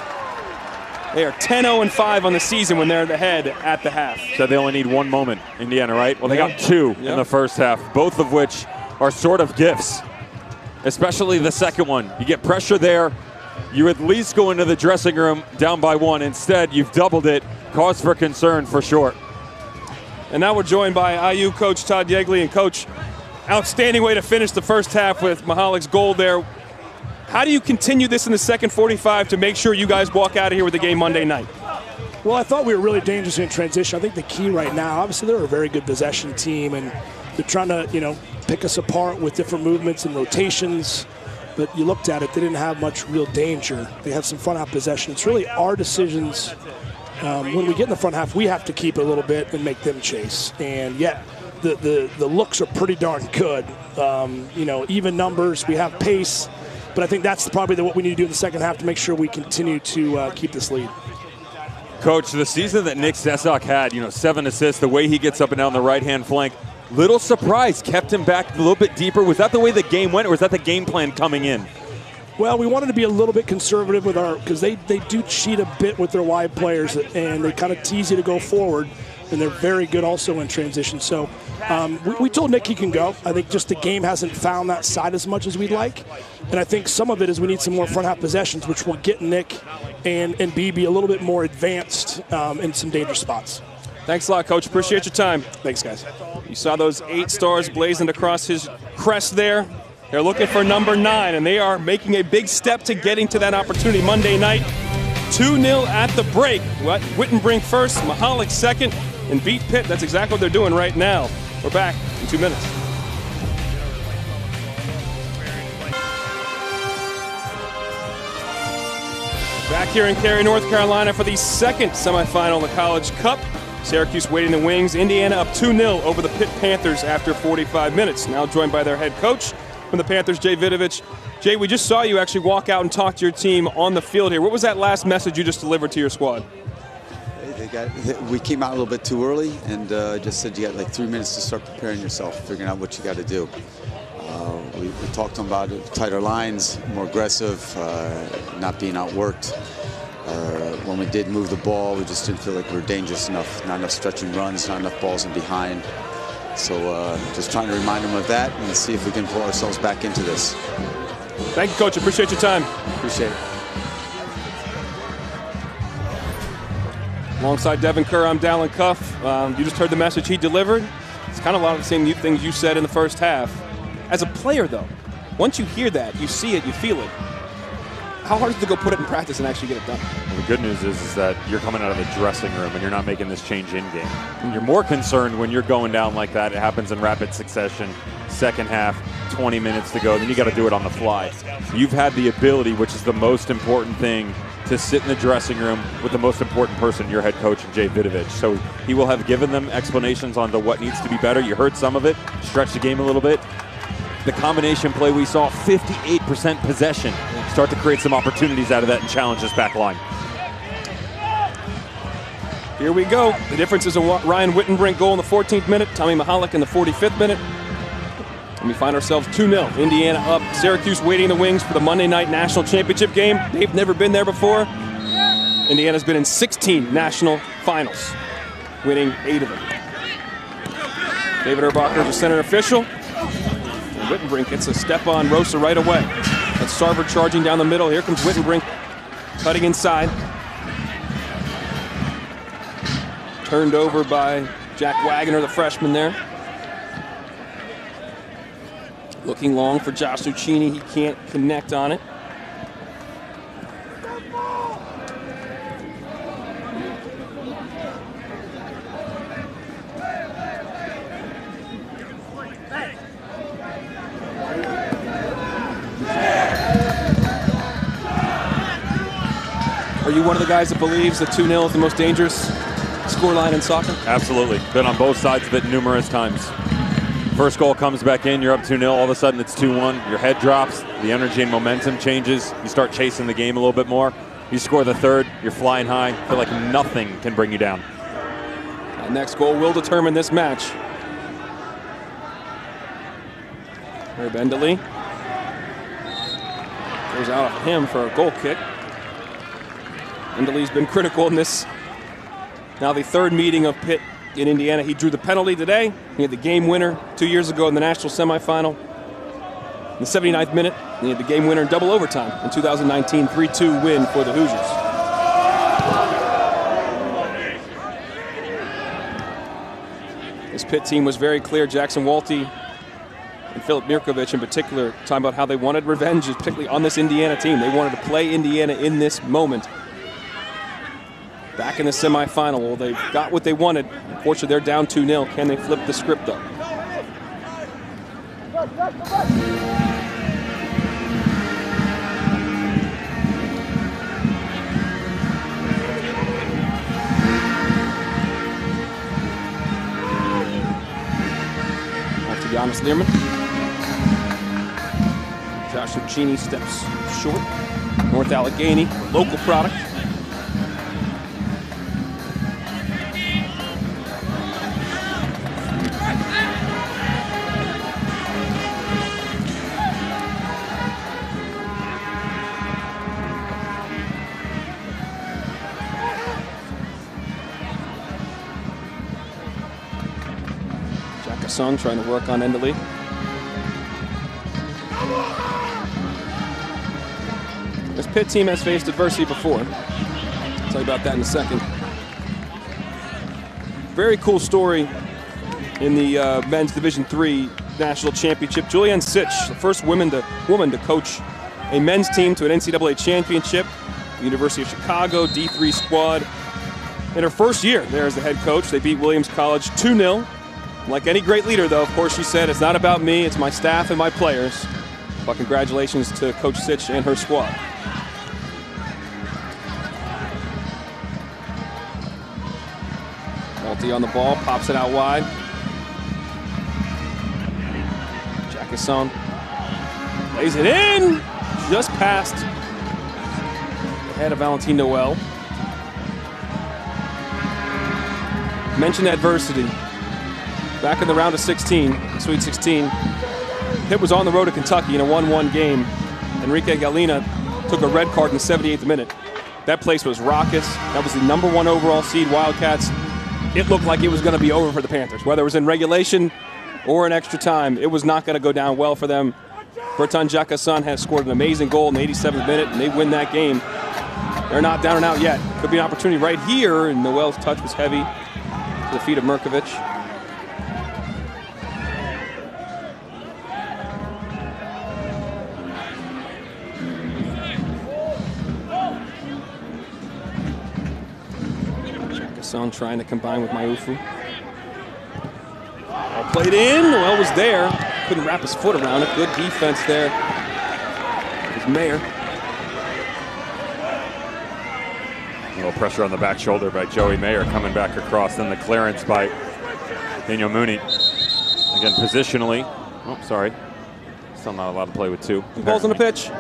They are 10-0-5 on the season when they're ahead at the half. So they only need one moment, Indiana, right? Well, they got 2 in the first half, both of which are sort of gifts, especially the second one. You get pressure there, you at least go into the dressing room down by 1. Instead, you've doubled it. Cause for concern for sure. And now we're joined by IU coach Todd Yeagley. And coach, outstanding way to finish the first half with Mihalik's goal there. How do you continue this in the second 45 to make sure you guys walk out of here with the game Monday night? Well, I thought we were really dangerous in transition. I think the key right now, obviously they're a very good possession team, and they're trying to, pick us apart with different movements and rotations. But you looked at it, they didn't have much real danger. They had some front half possession. It's really our decisions. When we get in the front half, we have to keep it a little bit and make them chase. And yet, the looks are pretty darn good. Even numbers, we have pace. But I think that's probably what we need to do in the second half to make sure we continue to keep this lead. Coach, the season that Nick Sesak had, 7 assists, the way he gets up and down the right-hand flank, little surprise, kept him back a little bit deeper. Was that the way the game went, or was that the game plan coming in? Well, we wanted to be a little bit conservative with because they do cheat a bit with their wide players, and they kind of tease you to go forward, and they're very good also in transition. So we told Nick he can go. I think just the game hasn't found that side as much as we'd like, and I think some of it is we need some more front half possessions, which will get Nick and BB a little bit more advanced in some dangerous spots. Thanks a lot, Coach. Appreciate your time. Thanks, guys. You saw those 8 stars blazoned across his crest there. They're looking for number 9, and they are making a big step to getting to that opportunity Monday night. 2-0 at the break. Wittenbrink first, Mihalik second, and beat Pitt. That's exactly what they're doing right now. We're back in 2 minutes. Back here in Cary, North Carolina for the second semifinal of the College Cup. Syracuse waiting in the wings. Indiana up 2-0 over the Pitt Panthers after 45 minutes. Now joined by their head coach from the Panthers, Jay Vidovich. Jay, we just saw you actually walk out and talk to your team on the field here. What was that last message you just delivered to your squad? We came out a little bit too early and just said you got like 3 minutes to start preparing yourself, figuring out what you got to do. We talked to them about it, tighter lines, more aggressive, not being outworked. When we did move the ball, we just didn't feel like we were dangerous enough. Not enough stretching runs, not enough balls in behind. So just trying to remind them of that and see if we can pull ourselves back into this. Thank you, Coach. Appreciate your time. Appreciate it. Alongside Devin Kerr, I'm Dallin Cuff. You just heard the message he delivered. It's kind of a lot of the same things you said in the first half. As a player, though, once you hear that, you see it, you feel it, how hard is it to go put it in practice and actually get it done? Well, the good news is that you're coming out of the dressing room and you're not making this change in-game. You're more concerned when you're going down like that. It happens in rapid succession. Second half, 20 minutes to go. Then you got to do it on the fly. You've had the ability, which is the most important thing, to sit in the dressing room with the most important person, your head coach, Jay Vidovich. So he will have given them explanations on to what needs to be better. You heard some of it. Stretch the game a little bit. The combination play we saw, 58% possession. Start to create some opportunities out of that and challenge this back line. Here we go. The difference is a Ryan Wittenbrink goal in the 14th minute, Tommy Mihalik in the 45th minute. And we find ourselves 2-0. Indiana up. Syracuse waiting in the wings for the Monday night national championship game. They've never been there before. Indiana's been in 16 national finals, winning 8 of them. David Erbacher is the center official. Wittenbrink gets a step on Rosa right away. That's Sarver charging down the middle. Here comes Wittenbrink cutting inside. Turned over by Jack Wagner, the freshman there. Looking long for Josh Lucchini. He can't connect on it. Are you one of the guys that believes that 2-0 is the most dangerous scoreline in soccer? Absolutely. Been on both sides of it numerous times. First goal comes back in, you're up 2-0, all of a sudden it's 2-1. Your head drops, the energy and momentum changes. You start chasing the game a little bit more. You score the third, you're flying high. Feel like nothing can bring you down. That next goal will determine this match. Herb Enderle goes out of him for a goal kick. Enderle's been critical in this, now the third meeting of Pitt in Indiana. He drew the penalty today. He had the game winner 2 years ago in the national semifinal. In the 79th minute, they had the game winner in double overtime in 2019, 3-2 win for the Hoosiers. This Pitt team was very clear. Jackson Walty and Philip Mirkovich in particular talking about how they wanted revenge, particularly on this Indiana team. They wanted to play Indiana in this moment. Back in the semifinal, well, they got what they wanted. Unfortunately, they're down 2-0. Can they flip the script, though? Off to Giannis Learman. Josh Uccini steps short. North Allegheny, local product. Song trying to work on Endley. This Pitt team has faced adversity before. I'll tell you about that in a second. Very cool story in the men's Division III national championship. Julianne Sitch, the first woman to coach a men's team to an NCAA championship. The University of Chicago D3 squad. In her first year there as the head coach, they beat Williams College 2-0. Like any great leader, though, of course, she said, it's not about me, it's my staff and my players. But congratulations to Coach Sitch and her squad. Walty on the ball, pops it out wide. Jackson lays it in, just past the head of Valentine Noel. Mentioned adversity. Back in the round of 16, Sweet 16, Pitt was on the road to Kentucky in a 1-1 game. Enrique Galina took a red card in the 78th minute. That place was raucous. That was the #1 overall seed Wildcats. It looked like it was going to be over for the Panthers. Whether it was in regulation or in extra time, it was not going to go down well for them. Bertrand Jackson has scored an amazing goal in the 87th minute, and they win that game. They're not down and out yet. Could be an opportunity right here, and Noel's touch was heavy to the feet of Mirkovich. Jackson trying to combine with Maufu. All played in. Noel was there. Couldn't wrap his foot around it. Good defense there. It was Mayer. A little pressure on the back shoulder by Joey Mayer coming back across. Then the clearance by Daniel Mooney. Again, positionally. Oh, sorry. Still not allowed to play with two. Balls on the pitch.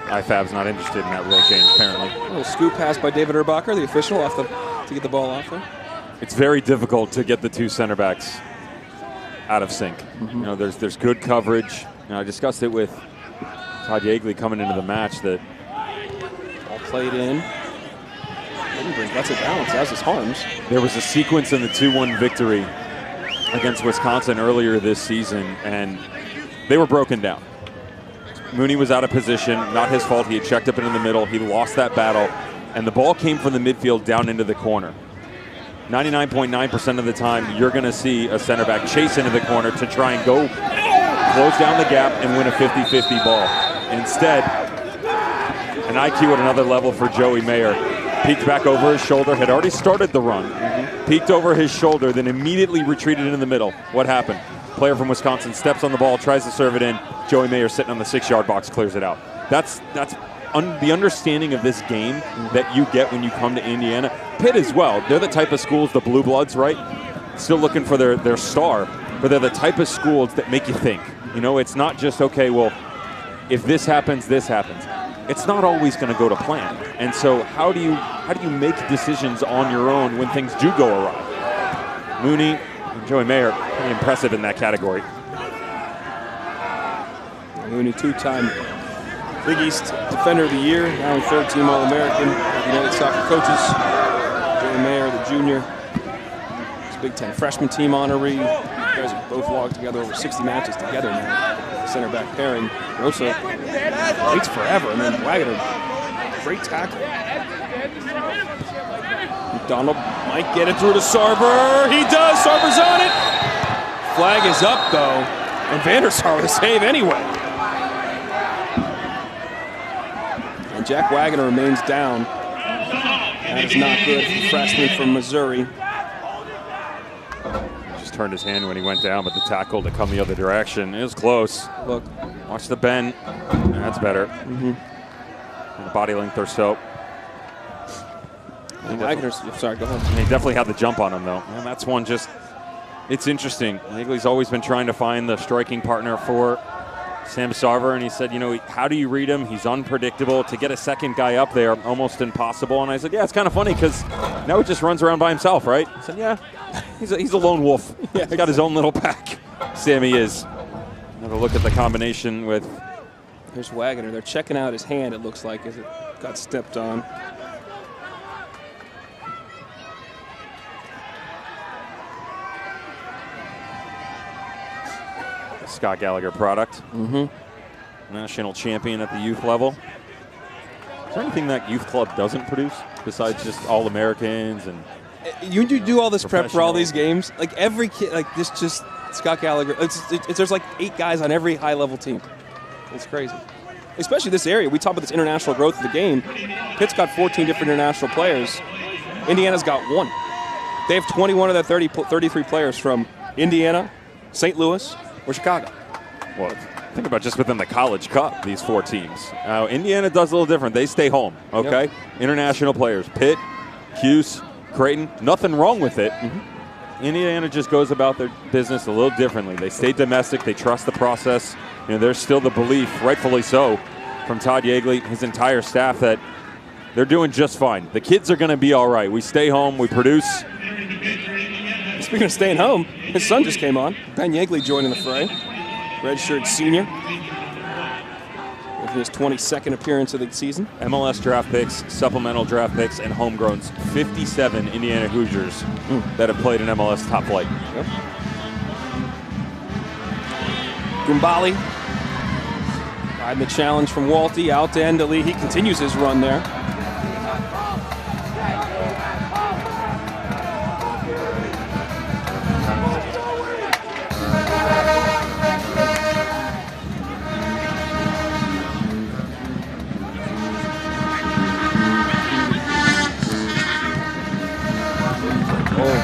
IFAB's not interested in that rule change, apparently. A little scoop pass by David Erbacher, the official, to get the ball off him. It's very difficult to get the two center backs out of sync. You know, there's good coverage. You know, I discussed it with Todd Yeagley coming into the match that all played in. That's a balance. That's his harms. There was a sequence in the 2-1 victory against Wisconsin earlier this season, and they were broken down. Mooney was out of position, not his fault. He had checked up into the middle. He lost that battle, and the ball came from the midfield down into the corner. 99.9% of the time, you're going to see a center back chase into the corner to try and go close down the gap and win a 50-50 ball. Instead, an IQ at another level for Joey Mayer. Peeked back over his shoulder, had already started the run. Peeked over his shoulder, then immediately retreated into the middle. What happened? Player from Wisconsin steps on the ball, tries to serve it in. Joey Mayer sitting on the 6-yard box, clears it out. That's the understanding of this game that you get when you come to Indiana. Pitt as well. They're the type of schools, the Blue Bloods, right? Still looking for their star, but they're the type of schools that make you think. You know, it's not just, okay, well, if this happens, this happens. It's not always going to go to plan. And so how do you make decisions on your own when things do go awry? Mooney and Joey Mayer, pretty impressive in that category. Mooney, two-time Big East Defender of the Year, now in third-team All-American, United Soccer Coaches. Joey Mayer, the junior, his Big Ten freshman team honoree. guys are both logged together over 60 matches together now. Center back pairing. Rosa waits forever, and then Wagner, great tackle. McDonald might get it through to Sarver. He does. Sarver's on it. Flag is up, though, and Vandersar with a save anyway. And Jack Wagner remains down. That is not good for the freshman from Missouri. Just turned his hand when he went down, but the tackle to come the other direction. It was close. Look. Watch the bend. That's better. Body length or so. And Wagner's, sorry, go ahead. He definitely had the jump on him, though. And that's one just, it's interesting. Yeagley's always been trying to find the striking partner for Sam Sarver, and he said, you know, how do you read him? He's unpredictable. To get a second guy up there, almost impossible. And I said, yeah, it's kind of funny because now he just runs around by himself, right? I said, yeah, he's a lone wolf. Yeah, he's got his own little pack. Sammy is. Have a look at the combination with. Here's Wagner. They're checking out his hand, it looks like, as it got stepped on. Scott Gallagher product. National champion at the youth level. Is there anything that youth club doesn't produce besides just All-Americans and? You do all this prep for all these games. Like every kid, like this, just Scott Gallagher. There's like 8 guys on every high-level team. It's crazy. Especially this area. We talk about this international growth of the game. Pitt's got 14 different international players. Indiana's got 1. They have 21 of their 33 players from Indiana, St. Louis, or Chicago. Well, think about just within the College Cup, these 4 teams. Now, Indiana does a little different. They stay home, okay? Yep. International players. Pitt, Cuse, Creighton, nothing wrong with it. Indiana just goes about their business a little differently. They stay domestic. They trust the process. You know, there's still the belief, rightfully so, from Todd Yeagley, his entire staff, that they're doing just fine. The kids are going to be all right. We stay home. We produce. Speaking of staying home, his son just came on. Ben Yeagley joining the fray. Redshirt senior. Making his 22nd appearance of the season. MLS draft picks, supplemental draft picks, and homegrowns. 57 Indiana Hoosiers that have played in MLS top flight. Yep. Gumbali riding the challenge from Walty out to Endeli. He continues his run there.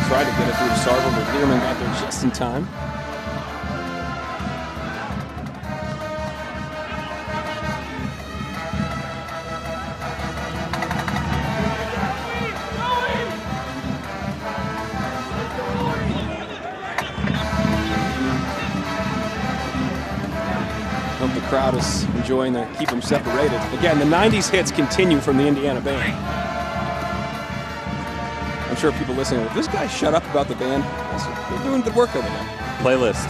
Tried to get it through to Sarver, but Learman got there just in time. Hope the crowd is enjoying the keep them separated. Again, the 90s hits continue from the Indiana band. I'm sure people listening, will this guy shut up about the band? They're doing good work over there. Playlist.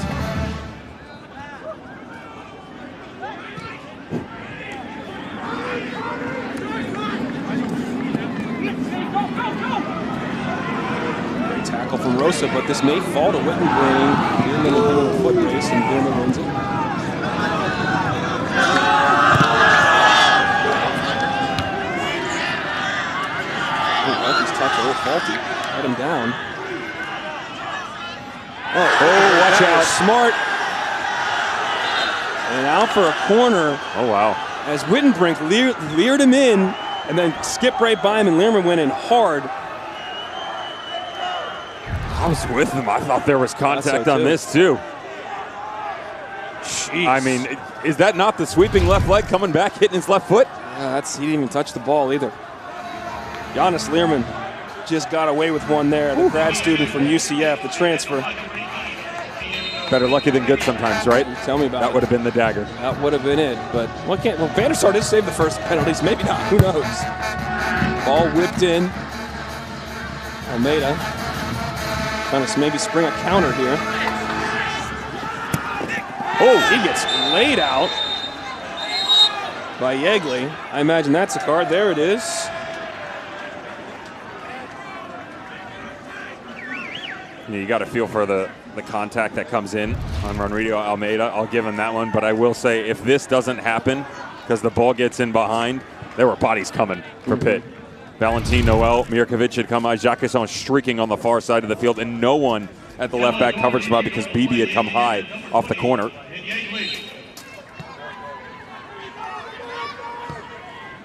Great tackle from Rosa, but this may fall to Wittenbrink. Bierman will do a foot race, and Bierman wins it. Touch a little faulty. Let him down. Oh, watch out. Smart. And out for a corner. Oh, wow. As Wittenbrink leered him in and then skipped right by him, and Learman went in hard. I was with him. I thought there was contact on this, too. Jeez. I mean, is that not the sweeping left leg coming back, hitting his left foot? Yeah, he didn't even touch the ball either. Giannis Learman just got away with one there. The grad student from UCF, the transfer. Better lucky than good sometimes, right? Tell me about that. That would have been the dagger. That would have been it. But Vandersar did save the first penalties. Maybe not. Who knows? Ball whipped in. Almeida trying to maybe spring a counter here. Oh, he gets laid out by Yeagley. I imagine that's a card. There it is. You got to feel for the contact that comes in on Rodrigo Almeida. I'll give him that one, but I will say if this doesn't happen because the ball gets in behind, there were bodies coming for Pitt. Valentin Noel, Mirkovic had come out, Jacquesson streaking on the far side of the field, and no one at the left back coverage spot because Beebe had come high off the corner.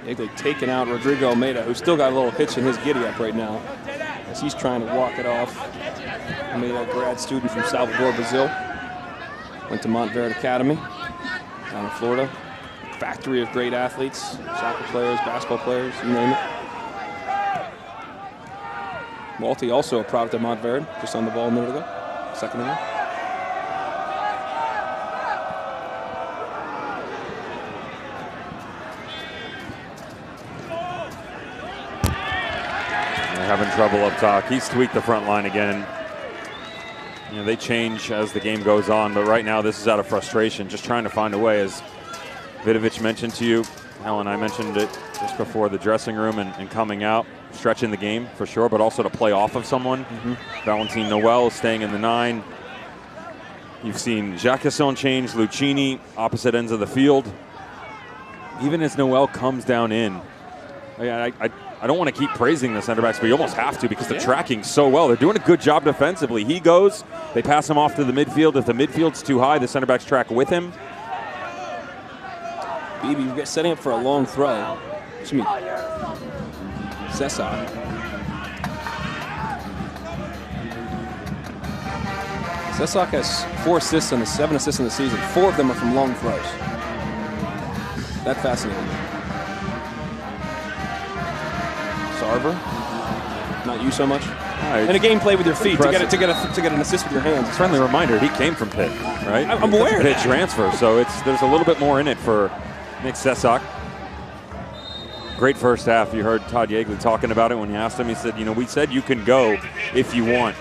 They've taken out Rodrigo Almeida, who's still got a little hitch in his giddy-up right now, as he's trying to walk it off. Almeida, a grad student from Salvador, Brazil. Went to Montverde Academy down in Florida. Factory of great athletes, soccer players, basketball players, you name it. Walty, also a product of Montverde, just on the ball a minute ago, second ago. Having trouble up top. He's tweaked the front line again. You know, they change as the game goes on, but right now this is out of frustration, just trying to find a way. As Vidovic mentioned to you, Helen, I mentioned it just before the dressing room and coming out, stretching the game for sure, but also to play off of someone. Valentin Noel staying in the 9. You've seen Jacquesson change, Lucchini, opposite ends of the field. Even as Noel comes down in, I don't want to keep praising the center backs, but you almost have to because they're tracking so well. They're doing a good job defensively. He goes, they pass him off to the midfield. If the midfield's too high, the center backs track with him. Beebe, you're setting up for a long throw. Excuse me. Cesar. Cesar has 4 assists on the 7 assists in the season. 4 of them are from long throws. That fascinating. Sarver, not you so much. And a game play with your feet to get an assist with your hands. Friendly reminder, he came from Pitt, right? I'm aware of Pitt that. transfer, so there's a little bit more in it for Nick Cesar. Great first half. You heard Todd Yeagley talking about it when you asked him. He said, you know, we said you can go if you want.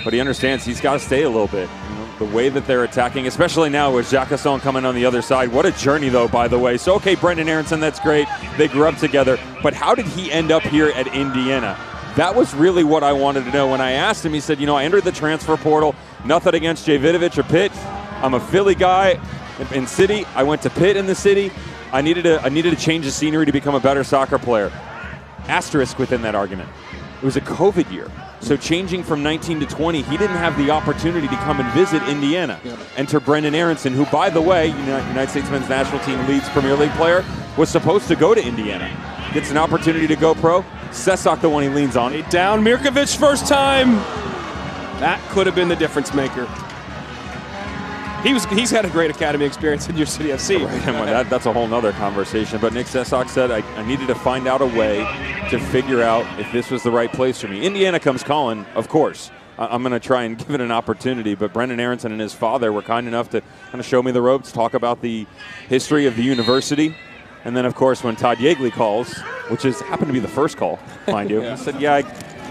But he understands he's got to stay a little bit. You know, the way that they're attacking, especially now with Jacquesson coming on the other side. What a journey, though, by the way. So, okay, Brendan Aronson, that's great. They grew up together. But how did he end up here at Indiana? That was really what I wanted to know. When I asked him, he said, you know, I entered the transfer portal. Nothing against Jay Vidovic or Pitt. I'm a Philly guy in city. I went to Pitt in the city. I needed to change the scenery to become a better soccer player. Asterisk within that argument. It was a COVID year. So changing from 19 to 20, he didn't have the opportunity to come and visit Indiana. Enter Brendan Aronson, who, by the way, United States men's national team Leeds Premier League player, was supposed to go to Indiana. Gets an opportunity to go pro. Cesar, the one he leans on. Down, Mirkovic, first time. That could have been the difference maker. He's had a great academy experience in your City FC. Right, that's a whole nother conversation. But Nick Cesar said, I needed to find out a way to figure out if this was the right place for me. Indiana comes calling, of course. I'm going to try and give it an opportunity. But Brendan Aronson and his father were kind enough to kind of show me the ropes, talk about the history of the university. And then, of course, when Todd Yeagley calls, which happened to be the first call, mind you, he said, yeah,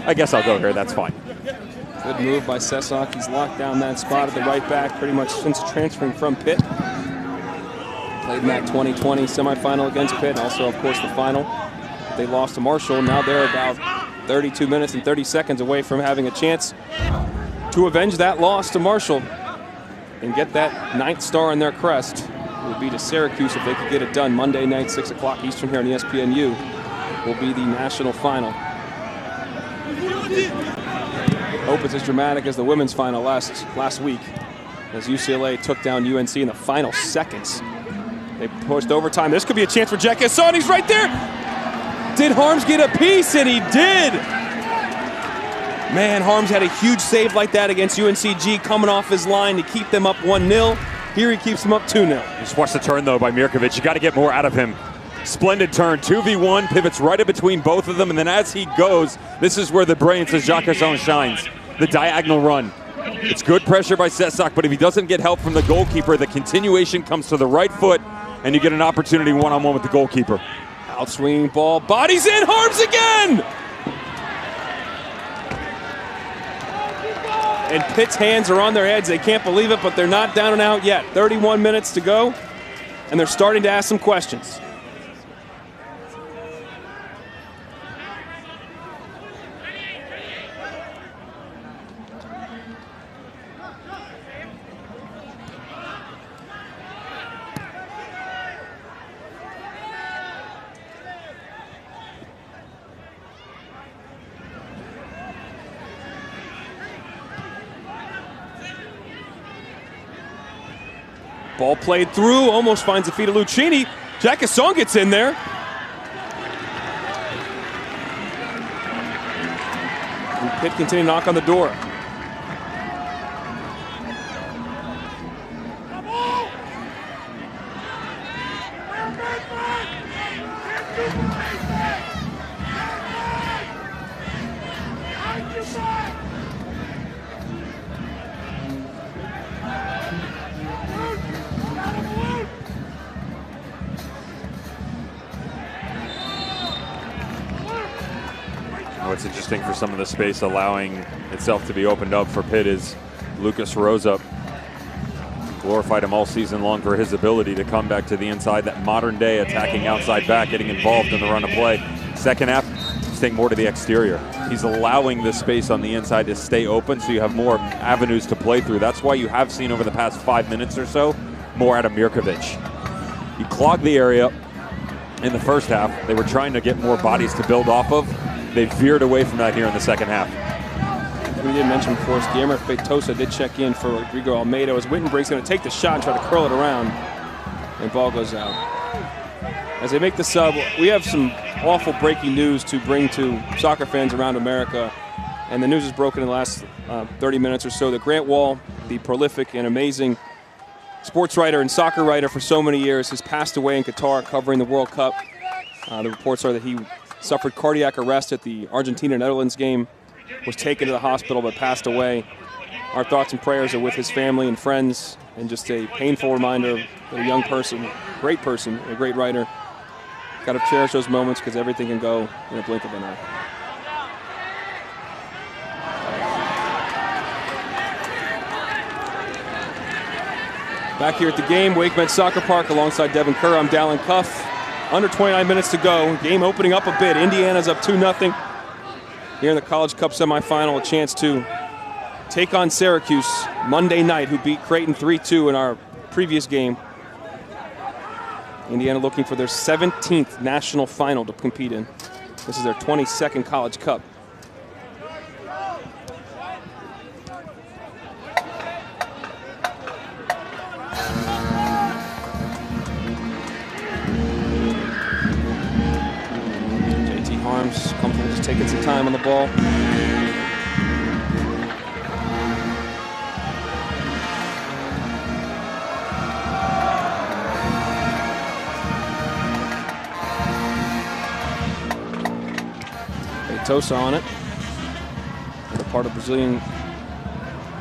I guess I'll go here. That's fine. Good move by Cesar. He's locked down that spot at the right back pretty much since transferring from Pitt. Played in that 2020 semifinal against Pitt, also, of course, the final. They lost to Marshall. Now they're about 32 minutes and 30 seconds away from having a chance to avenge that loss to Marshall and get that 9th star in their crest. It would be to Syracuse if they could get it done. Monday night, 6 o'clock Eastern here on ESPNU will be the national final. Hope it's as dramatic as the women's final last week, as UCLA took down UNC in the final seconds. They pushed overtime. This could be a chance for Jacquesson. He's right there. Did Harms get a piece? And he did. Man, Harms had a huge save like that against UNCG, coming off his line to keep them up 1-0. Here he keeps them up 2-0. Just watch the turn, though, by Mirkovic. You got to get more out of him. Splendid turn, 2v1, pivots right in between both of them, and then as he goes, this is where the brilliance of Jacquesson shines. The diagonal run. It's good pressure by Cesar, but if he doesn't get help from the goalkeeper, the continuation comes to the right foot, and you get an opportunity one-on-one with the goalkeeper. Outswinging ball, bodies in, Harms again! And Pitt's hands are on their heads. They can't believe it, but they're not down and out yet. 31 minutes to go, and they're starting to ask some questions. Ball played through, almost finds the feet of Lucchini. Jackasson gets in there. And Pitt continue to knock on the door. What's interesting for some of the space allowing itself to be opened up for Pitt is Lucas Rosa. Glorified him all season long for his ability to come back to the inside, that modern day attacking outside back, getting involved in the run of play. Second half, staying more to the exterior. He's allowing the space on the inside to stay open so you have more avenues to play through. That's why you have seen over the past 5 minutes or so more out of Mirkovic. He clogged the area in the first half. They were trying to get more bodies to build off of. They veered away from that here in the second half. We didn't mention before, Guillermo Feitosa did check in for Rodrigo Almeida as Wittenberg's going to take the shot and try to curl it around, and ball goes out. As they make the sub, we have some awful breaking news to bring to soccer fans around America, and the news is broken in the last 30 minutes or so that Grant Wall, the prolific and amazing sports writer and soccer writer for so many years, has passed away in Qatar covering the World Cup. The reports are that he suffered cardiac arrest at the Argentina-Netherlands game, was taken to the hospital but passed away. Our thoughts and prayers are with his family and friends, and just a painful reminder that a young person, great person, a great writer, got to cherish those moments because everything can go in a blink of an eye. Back here at the game, Wake Med Soccer Park alongside Devin Kerr. I'm Dallin Cuff. Under 29 minutes to go. Game opening up a bit. Indiana's up 2-0. Here in the College Cup semifinal, a chance to take on Syracuse Monday night, who beat Creighton 3-2 in our previous game. Indiana looking for their 17th national final to compete in. This is their 22nd College Cup. Comfortable just taking some time on the ball. Feitosa on it. And a part of the Brazilian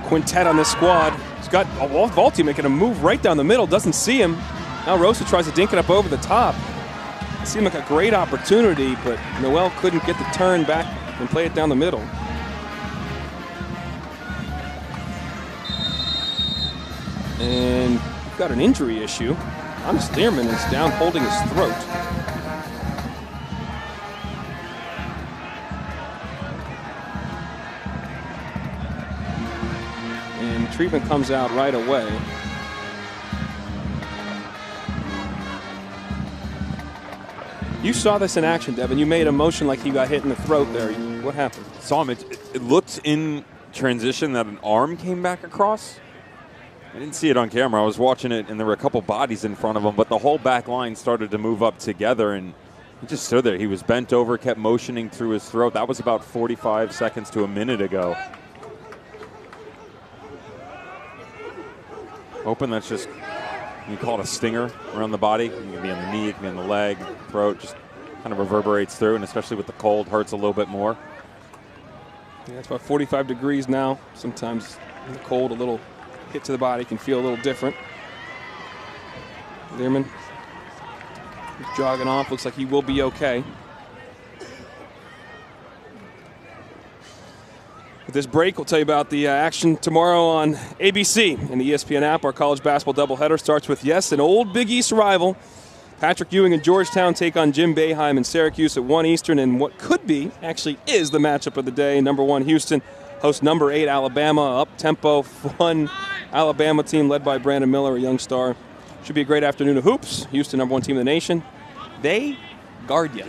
quintet on this squad. He's got Valti making a move right down the middle, doesn't see him. Now Rosa tries to dink it up over the top. It seemed like a great opportunity, but Noel couldn't get the turn back and play it down the middle. And we've got an injury issue. Hans Lehrman is down holding his throat. And treatment comes out right away. You saw this in action, Devin. You made a motion like he got hit in the throat there. What happened? Saw him. It looked in transition that an arm came back across. I didn't see it on camera. I was watching it, and there were a couple bodies in front of him, but the whole back line started to move up together, and he just stood there. He was bent over, kept motioning through his throat. That was about 45 seconds to a minute ago. Hoping that's just, you call it a stinger around the body. It can be on the knee, it can be on the leg, throat, just kind of reverberates through, and especially with the cold, hurts a little bit more. Yeah, it's about 45 degrees now. Sometimes in the cold, a little hit to the body can feel a little different. Lehrman is jogging off. Looks like he will be okay. With this break, we'll tell you about the action tomorrow on ABC and the ESPN app. Our college basketball doubleheader starts with, yes, an old Big East rival. Patrick Ewing and Georgetown take on Jim Boeheim and Syracuse at 1 Eastern, and what could be, actually is the matchup of the day. Number 1 Houston hosts number 8 Alabama, up-tempo, fun Alabama team led by Brandon Miller, a young star. Should be a great afternoon of hoops. Houston, number 1 team in the nation. They guard you.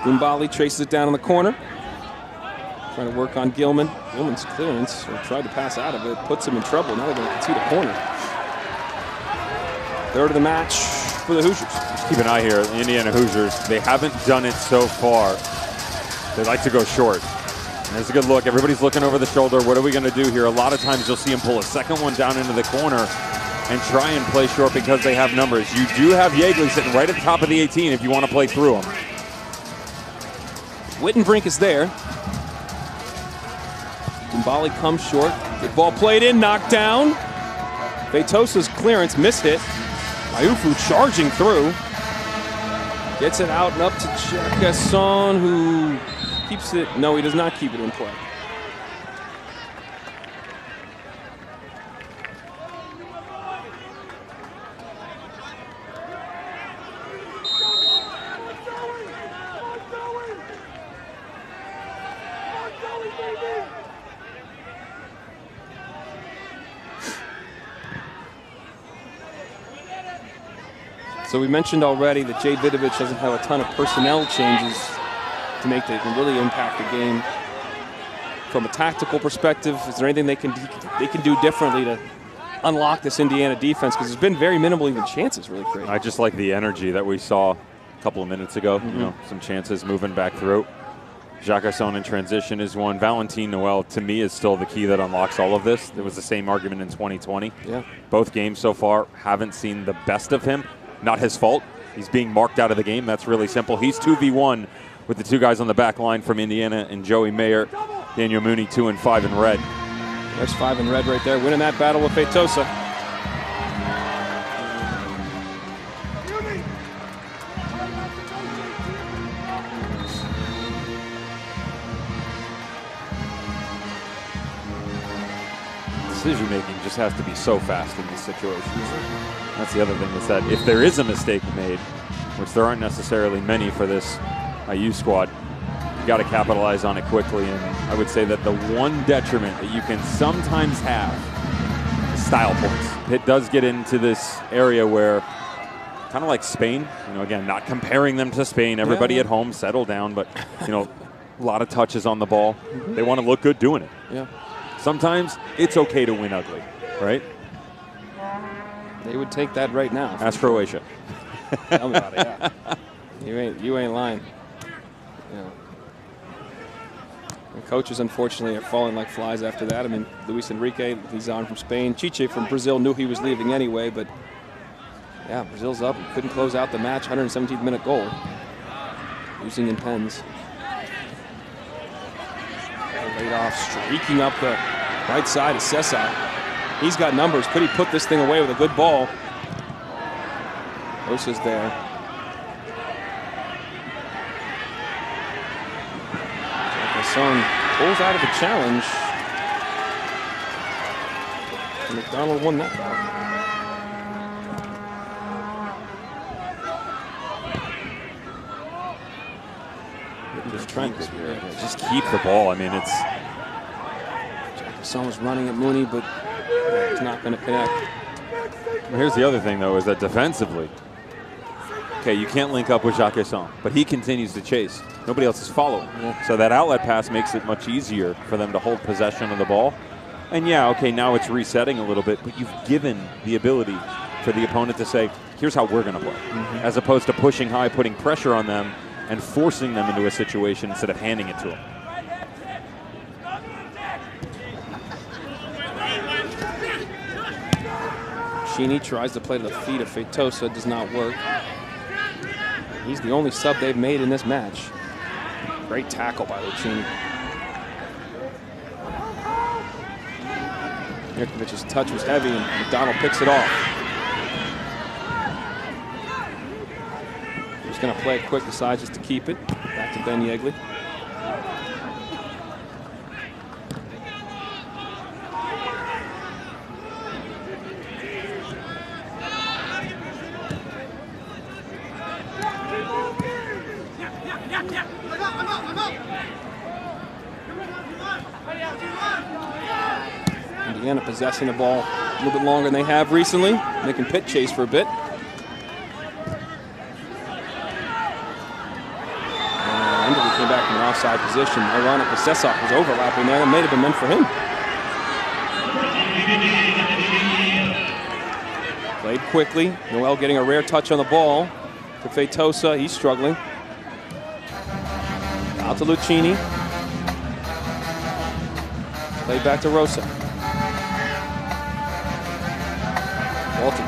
Gumbali traces it down in the corner. Trying to work on Gilman. Gilman's clearance, or tried to pass out of it, puts him in trouble. Now they're going to concede a corner. Third of the match for the Hoosiers. Just keep an eye here. The Indiana Hoosiers, they haven't done it so far. They like to go short. And there's a good look. Everybody's looking over the shoulder. What are we going to do here? A lot of times you'll see them pull a second one down into the corner and try and play short because they have numbers. You do have Yeagley sitting right at the top of the 18 if you want to play through them. Wittenbrink is there. Mbali comes short. Good ball played in, knocked down. Feitosa's clearance, missed it. Maiufu charging through. Gets it out and up to Jacasson, who keeps it. No, he does not keep it in play. So we mentioned already that Jay Vidovich doesn't have a ton of personnel changes to make that can really impact the game. From a tactical perspective, is there anything they can do differently to unlock this Indiana defense? Because there's been very minimal even chances really created. I just like the energy that we saw a couple of minutes ago. You know, some chances moving back through. Jacasson in transition is one. Valentin Noel, to me, is still the key that unlocks all of this. It was the same argument in 2020. Yeah. Both games so far haven't seen the best of him. Not his fault. He's being marked out of the game. That's really simple. He's 2v1 with the two guys on the back line from Indiana and Joey Mayer. Daniel Mooney 2 and 5 in red. There's 5 in red right there, winning that battle with Feitosa. Decision making just has to be so fast in these situations. That's the other thing, is that if there is a mistake made, which there aren't necessarily many for this IU squad, you got to capitalize on it quickly. And I would say that the one detriment that you can sometimes have is style points. Pitt does get into this area where, kind of like Spain, you know, again, not comparing them to Spain. Everybody at home, settle down, but, you know, a lot of touches on the ball. They want to look good doing it. Yeah. Sometimes it's okay to win ugly, right? They would take that right now. Ask Croatia. Tell me about it, yeah. You ain't lying. Yeah. And coaches, unfortunately, are falling like flies after that. I mean, Luis Enrique, he's on from Spain. Chiche from Brazil knew he was leaving anyway, but yeah, Brazil's up. Couldn't close out the match. 117th minute goal. Using in pens. Laid off, streaking up the right side of Sessa. He's got numbers. Could he put this thing away with a good ball? Osa's there. Jacasson pulls out of the challenge. And McDonald won that ball. Just trying to just keep the ball. I mean, it's. Jacasson was running at Mooney, but it's not going to connect. Here's the other thing, though, is that defensively, okay, you can't link up with Jacasson, but he continues to chase. Nobody else is following. Yeah. So that outlet pass makes it much easier for them to hold possession of the ball. And yeah, okay, now it's resetting a little bit, but you've given the ability for the opponent to say, here's how we're going to play, as opposed to pushing high, putting pressure on them, and forcing them into a situation instead of handing it to them. Sheeny tries to play to the feet of Feitosa, does not work. He's the only sub they've made in this match. Great tackle by Lucchini. Mirkovic's touch was heavy, and McDonald picks it off. He's going to play it quick, decides just to keep it. Back to Ben Yeagley. Indiana possessing the ball a little bit longer than they have recently, making Pitt chase for a bit. Enderby came back from offside position. Ironically, Sesok was overlapping there. That may have been meant for him. Played quickly. Noel getting a rare touch on the ball to Feitosa. He's struggling. Out to Lucchini. Played back to Rosa. Walton.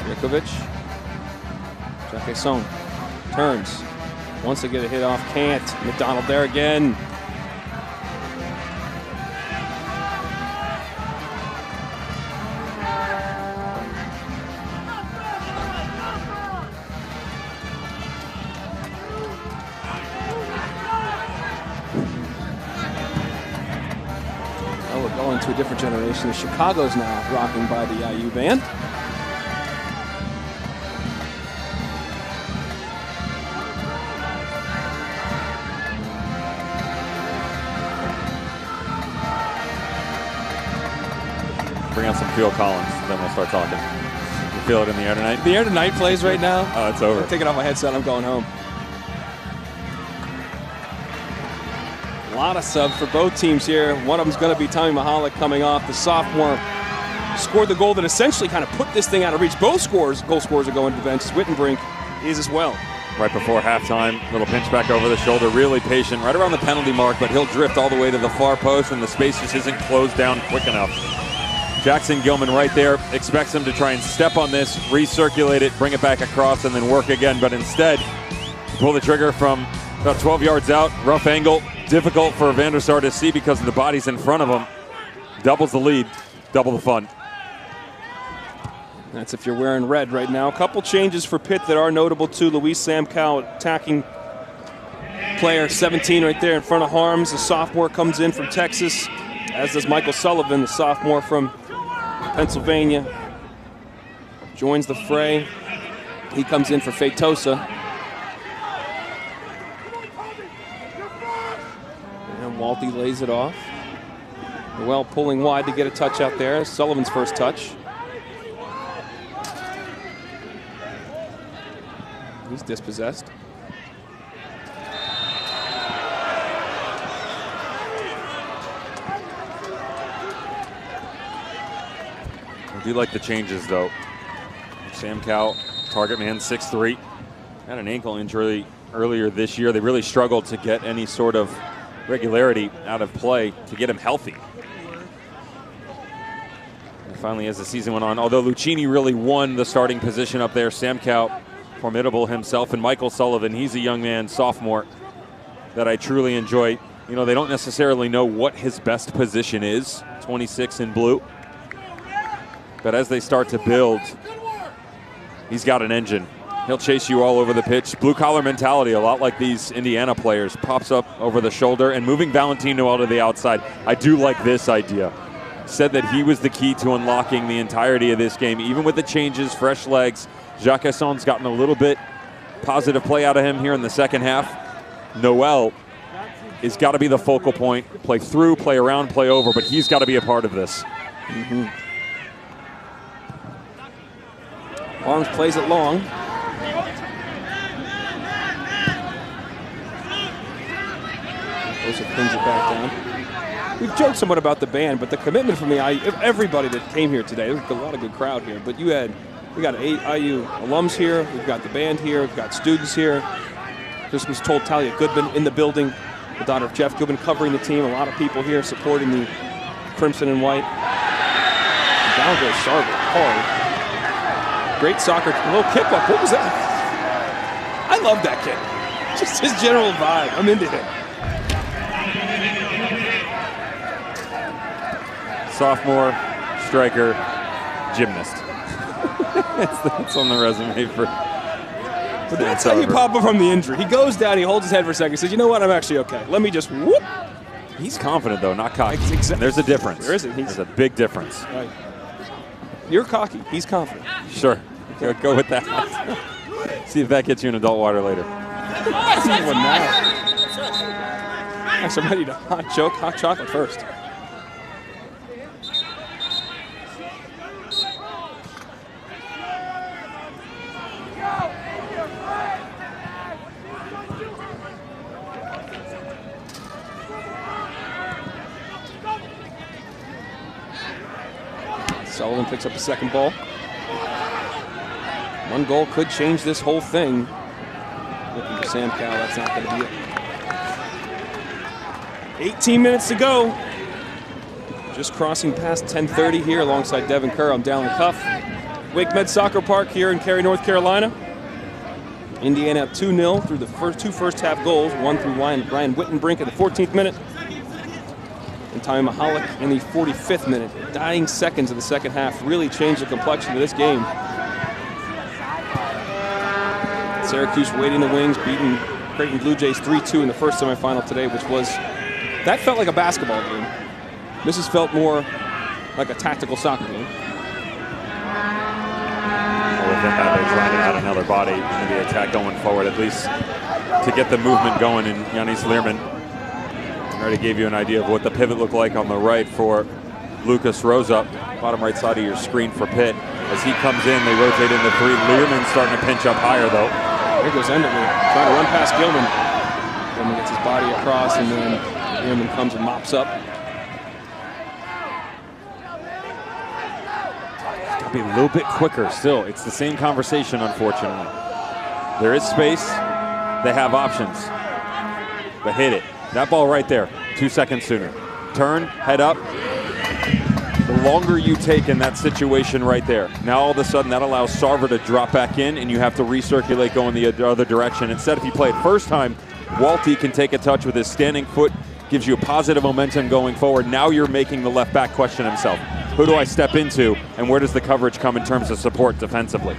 Rikovic. Jacquesson turns. Wants to get a hit off. Can't. McDonald there again. To a different generation. Chicago's now rocking by the IU band. Bring out some Phil Collins, then we'll start talking. You feel it in the air tonight? The air tonight plays right now. Oh, it's over. I'm taking off my headset. I'm going home. A lot of subs for both teams here. One of them's going to be Tommy Mahalik coming off. The sophomore scored the goal that essentially kind of put this thing out of reach. Both goal scorers are going to the bench. Wittenbrink is as well. Right before halftime, little pinch back over the shoulder, really patient, right around the penalty mark, but he'll drift all the way to the far post, and the space just isn't closed down quick enough. Jackson Gilman right there expects him to try and step on this, recirculate it, bring it back across, and then work again, but instead, pull the trigger from about 12 yards out, rough angle. Difficult for Van der Sar to see because of the bodies in front of him. Doubles the lead, double the fun. That's if you're wearing red right now. A couple changes for Pitt that are notable too. Luis Samkow, attacking player, 17 right there in front of Harms. The sophomore comes in from Texas, as does Michael Sullivan, the sophomore from Pennsylvania. Joins the fray. He comes in for Feitosa. Walty lays it off. Noel pulling wide to get a touch out there. Sullivan's first touch. He's dispossessed. I do like the changes though. Samkow, target man, 6'3". Had an ankle injury earlier this year. They really struggled to get any sort of regularity out of play to get him healthy. And finally, as the season went on, although Lucchini really won the starting position up there, Samkow, formidable himself, and Michael Sullivan, he's a young man, sophomore, that I truly enjoy. You know, they don't necessarily know what his best position is, 26 in blue. But as they start to build, he's got an engine. He'll chase you all over the pitch. Blue-collar mentality, a lot like these Indiana players. Pops up over the shoulder and moving Valentino out to the outside. I do like this idea. Said that he was the key to unlocking the entirety of this game. Even with the changes, fresh legs, Jacquesson's gotten a little bit positive play out of him here in the second half. Noel has got to be the focal point. Play through, play around, play over, but he's got to be a part of this. Arms plays it long. Pins it back down. We've joked somewhat about the band, but the commitment from the IU, everybody that came here today, there's a lot of good crowd here, but we got 8 IU alums here, we've got the band here, we've got students here. Just was told Talia Goodman in the building, the daughter of Jeff Goodman, covering the team. A lot of people here supporting the crimson and white. And down goes Sarver, hard. Great soccer, a little kick up. What was that? I love that kid. Just his general vibe. I'm into him. Sophomore, striker, gymnast. that's on the resume for. But that's how you pop up from the injury. He goes down, he holds his head for a second, says, "You know what? I'm actually okay. Let me just whoop." He's confident though, not cocky. Exactly. There's a difference. There isn't. There's a big difference. Right. You're cocky. He's confident. Sure. Go with that. See if that gets you an adult water later. Actually, I'm ready to hot chocolate first. Sullivan picks up the second ball. One goal could change this whole thing. Looking for Sam Cowell, that's not going to be it. 18 minutes to go. Just crossing past 10:30 here alongside Devin Kerr. I'm Dallin Cuff. Wake Med Soccer Park here in Cary, North Carolina. Indiana up 2-0 through the two first half goals, one through Ryan Wittenbrink in the 14th minute, and Tommy Mahalik in the 45th minute. Dying seconds of the second half really changed the complexion of this game. Syracuse waiting in the wings, beating Creighton Blue Jays 3-2 in the first semifinal today, that felt like a basketball game. This has felt more like a tactical soccer game. Within that, they're trying to add another body into the attack going forward, at least to get the movement going in Yanis Learman. I already gave you an idea of what the pivot looked like on the right for Lucas Rosa, bottom right side of your screen for Pitt. As he comes in, they rotate into three. Learman starting to pinch up higher, though. There goes Enderman, trying to run past Gilman. Gilman gets his body across, and then Learman comes and mops up. Be a little bit quicker still. It's the same conversation, unfortunately. There is space. They have options. But hit it. That ball right there, 2 seconds sooner. Turn, head up. The longer you take in that situation right there, now all of a sudden that allows Sarver to drop back in and you have to recirculate going the other direction. Instead, if you play it first time, Walty can take a touch with his standing foot, gives you a positive momentum going forward. Now you're making the left back question himself. Who do I step into, and where does the coverage come in terms of support defensively?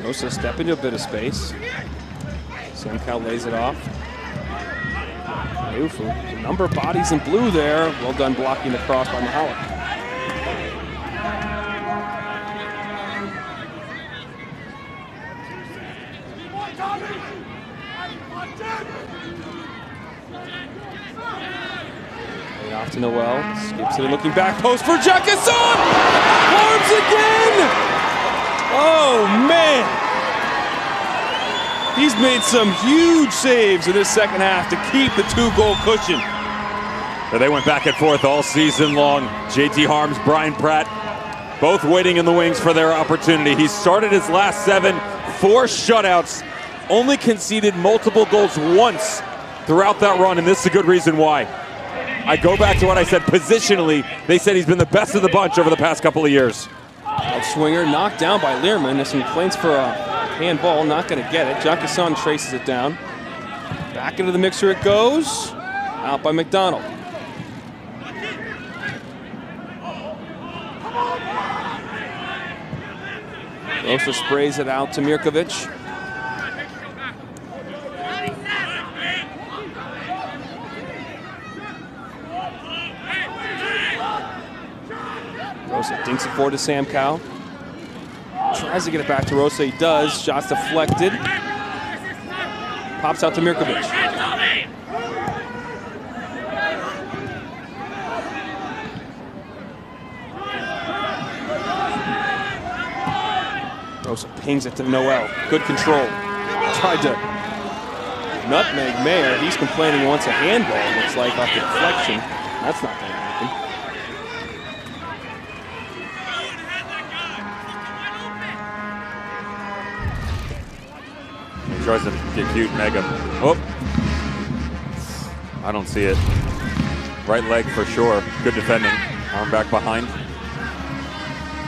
Rosa step into a bit of space. Sam Cowell lays it off. Oof, a number of bodies in blue there. Well done blocking the cross by Mahalik. Off to Noel, skips it and looking back post for Jackason! Arms again! Oh man! He's made some huge saves in this second half to keep the 2-goal cushion. They went back and forth all season long. JT Harms, Brian Pratt, both waiting in the wings for their opportunity. He started his last 7, 4 shutouts, only conceded multiple goals once throughout that run, and this is a good reason why. I go back to what I said positionally. They said he's been the best of the bunch over the past couple of years. Swinger knocked down by Learman. There's some complaints for a handball, not going to get it. Jackason traces it down. Back into the mixer it goes. Out by McDonald. Rosa sprays it out to Mirkovic. Rosa dinks it forward to Sam Cowell. Tries to get it back to Rosa. He does. Shots deflected. Pops out to Mirkovic. Rosa pings it to Noel. Good control. Tried to nutmeg Mayer. He's complaining he wants a handball, it looks like, off the deflection. That's not going to happen. He tries to get cute and meg him. Oh, I don't see it. Right leg for sure. Good defending. Arm back behind.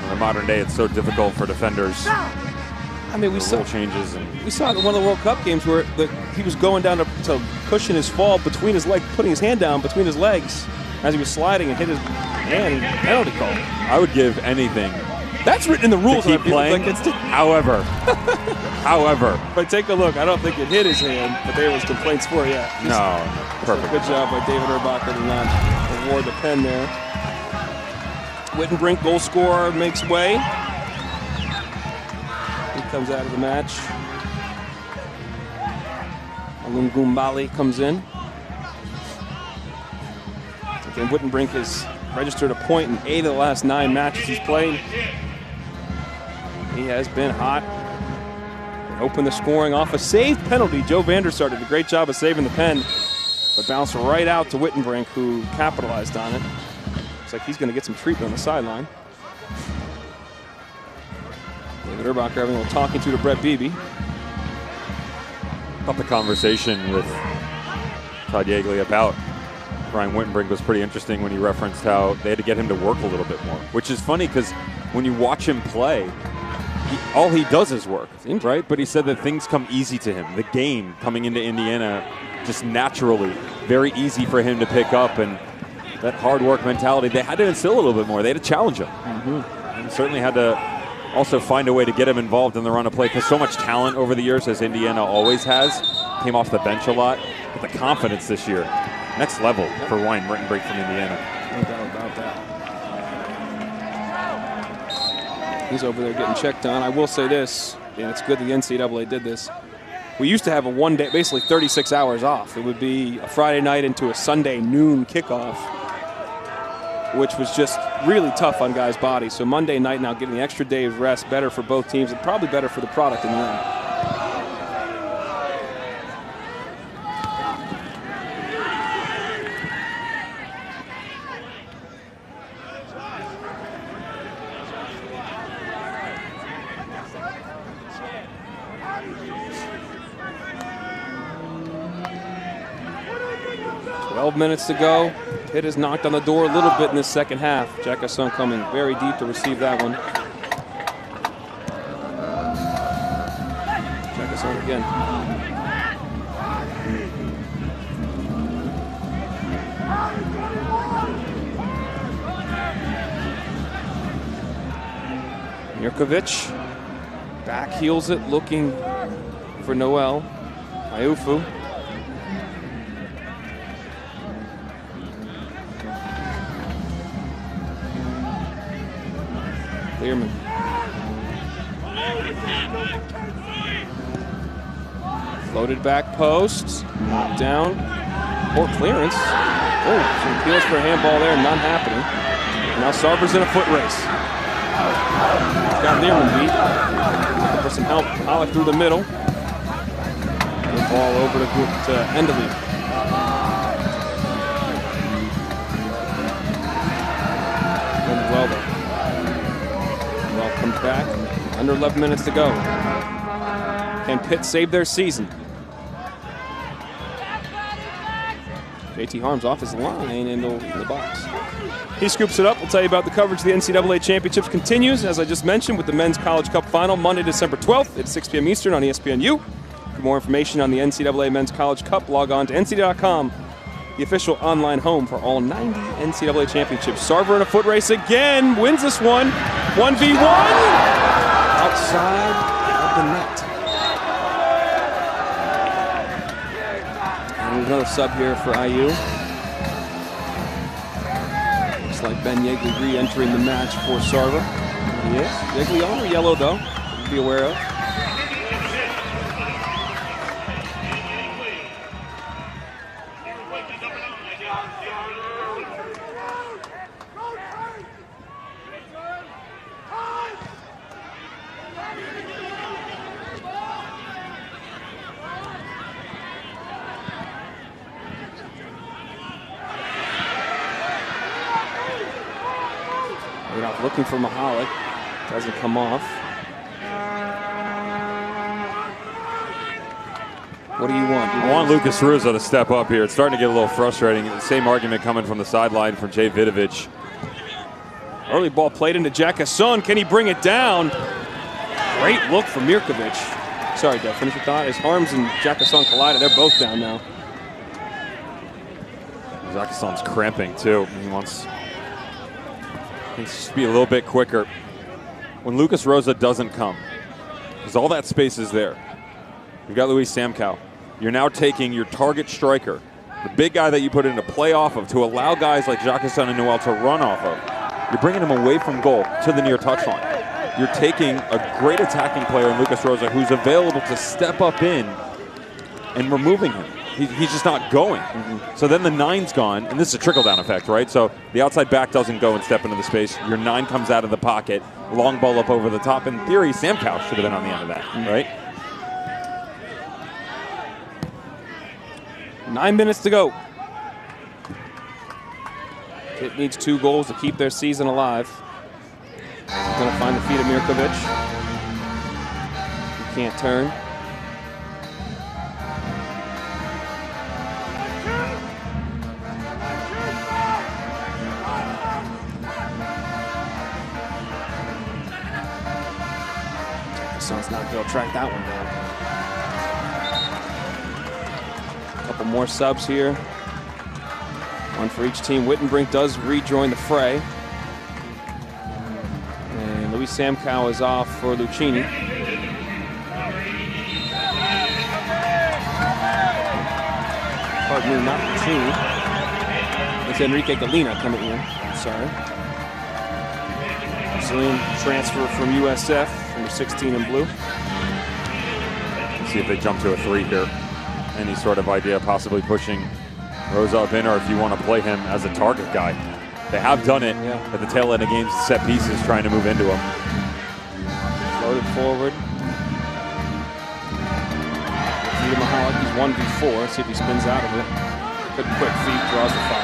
In the modern day, it's so difficult for defenders. I mean, we saw changes. We saw it in one of the World Cup games where he was going down to cushion his fall between his legs, putting his hand down between his legs as he was sliding and hit his hand. Penalty call. I would give anything. That's written in the rules. To keep playing. However, if I take a look, I don't think it hit his hand, but there was complaints for it. Yeah. No, perfect. Good job by David Urbacher to not award the pen there. Wittenbrink, goal scorer, makes way. He comes out of the match. Alungumbali comes in. Again, Wittenbrink has registered a point in 8 of the last 9 matches he's played. He has been hot. and open the scoring off a saved penalty. Joe Vandersart did a great job of saving the pen, but bounced right out to Wittenbrink, who capitalized on it. Looks like he's going to get some treatment on the sideline. David Urbacher having a little talking to Brett Beebe. I thought the conversation with Todd Yeagley about Brian Wittenbrink was pretty interesting when he referenced how they had to get him to work a little bit more, which is funny because when you watch him play, all he does is work, right? But he said that things come easy to him. The game coming into Indiana just naturally, very easy for him to pick up, and that hard work mentality, they had to instill a little bit more. They had to challenge him. And certainly had to also find a way to get him involved in the run of play, because so much talent over the years, as Indiana always has, came off the bench a lot. But the confidence this year, next level for Ryan Wittenbrink from Indiana. No doubt about that. He's over there getting checked on. I will say this, and it's good that the NCAA did this. We used to have a one-day, basically 36 hours off. It would be a Friday night into a Sunday noon kickoff, which was just really tough on guys' bodies. So Monday night now getting the extra day of rest, better for both teams and probably better for the product in the end. Minutes to go. Pitt has knocked on the door a little bit in this second half. Jackason coming very deep to receive that one. Jackason again. Mirkovic back heels it, looking for Noel. Iufu. Learman. Floated back post. Knocked down. Poor clearance. Oh, some appeals for a handball there, none happening. Now Sarver's in a foot race. Got Learman beat. Looking for some help. Pollock through the middle. Good ball over to Endely. Well though. Comes back, under 11 minutes to go. Can Pitt save their season? JT Harms off his line in the box. He scoops it up. We'll tell you about the coverage of the NCAA Championships continues, as I just mentioned, with the Men's College Cup Final, Monday, December 12th at 6 p.m. Eastern on ESPNU. For more information on the NCAA Men's College Cup, log on to NCAA.com, the official online home for all 90 NCAA championships. Sarver in a foot race again, wins this one. 1v1 outside of the net. And another sub here for IU. Looks like Ben Yeagley re-entering the match for Sarver. He is. Yeagley on or yellow though, to be aware of. Looking for Mahalik. Doesn't come off. What do you want? I want Lucas Ruza to step up here. It's starting to get a little frustrating. The same argument coming from the sideline from Jay Vidovich. Early ball played into Jackason. Can he bring it down? Great look from Mirkovic. Sorry, Deb, finish your thought. As Harms and Jackason collided, they're both down now. Jackason's cramping too. He wants to be a little bit quicker. When Lucas Rosa doesn't come, because all that space is there. You've got Luis Samkow. You're now taking your target striker, the big guy that you put in to play off of, to allow guys like Jackason and Noel to run off of. You're bringing him away from goal to the near touchline. You're taking a great attacking player in Lucas Rosa who's available to step up in and removing him. He's just not going. So then the 9's gone, and this is a trickle-down effect, right? So the outside back doesn't go and step into the space. Your 9 comes out of the pocket, long ball up over the top. In theory, Samkow should have been on the end of that, right? 9 minutes to go. Pitt needs 2 goals to keep their season alive. He's going to find the feet of Mirkovic. He can't turn. Sun's not going to track that one down. A couple more subs here. One for each team. Wittenbrink does rejoin the fray. And Luis Samkow is off for Lucchini. Pardon me, not Lucchini. It's Enrique Galina coming in. Sorry. Brazilian transfer from USF, number 16 in blue. Let's see if they jump to a 3 here. Any sort of idea possibly pushing Rozov in, or if you want to play him as a target guy. They have done it at the tail end of games, set pieces, trying to move into him. Loaded forward. Mahalik, he's 1v4. See if he spins out of it. Good quick feet, draws the foul.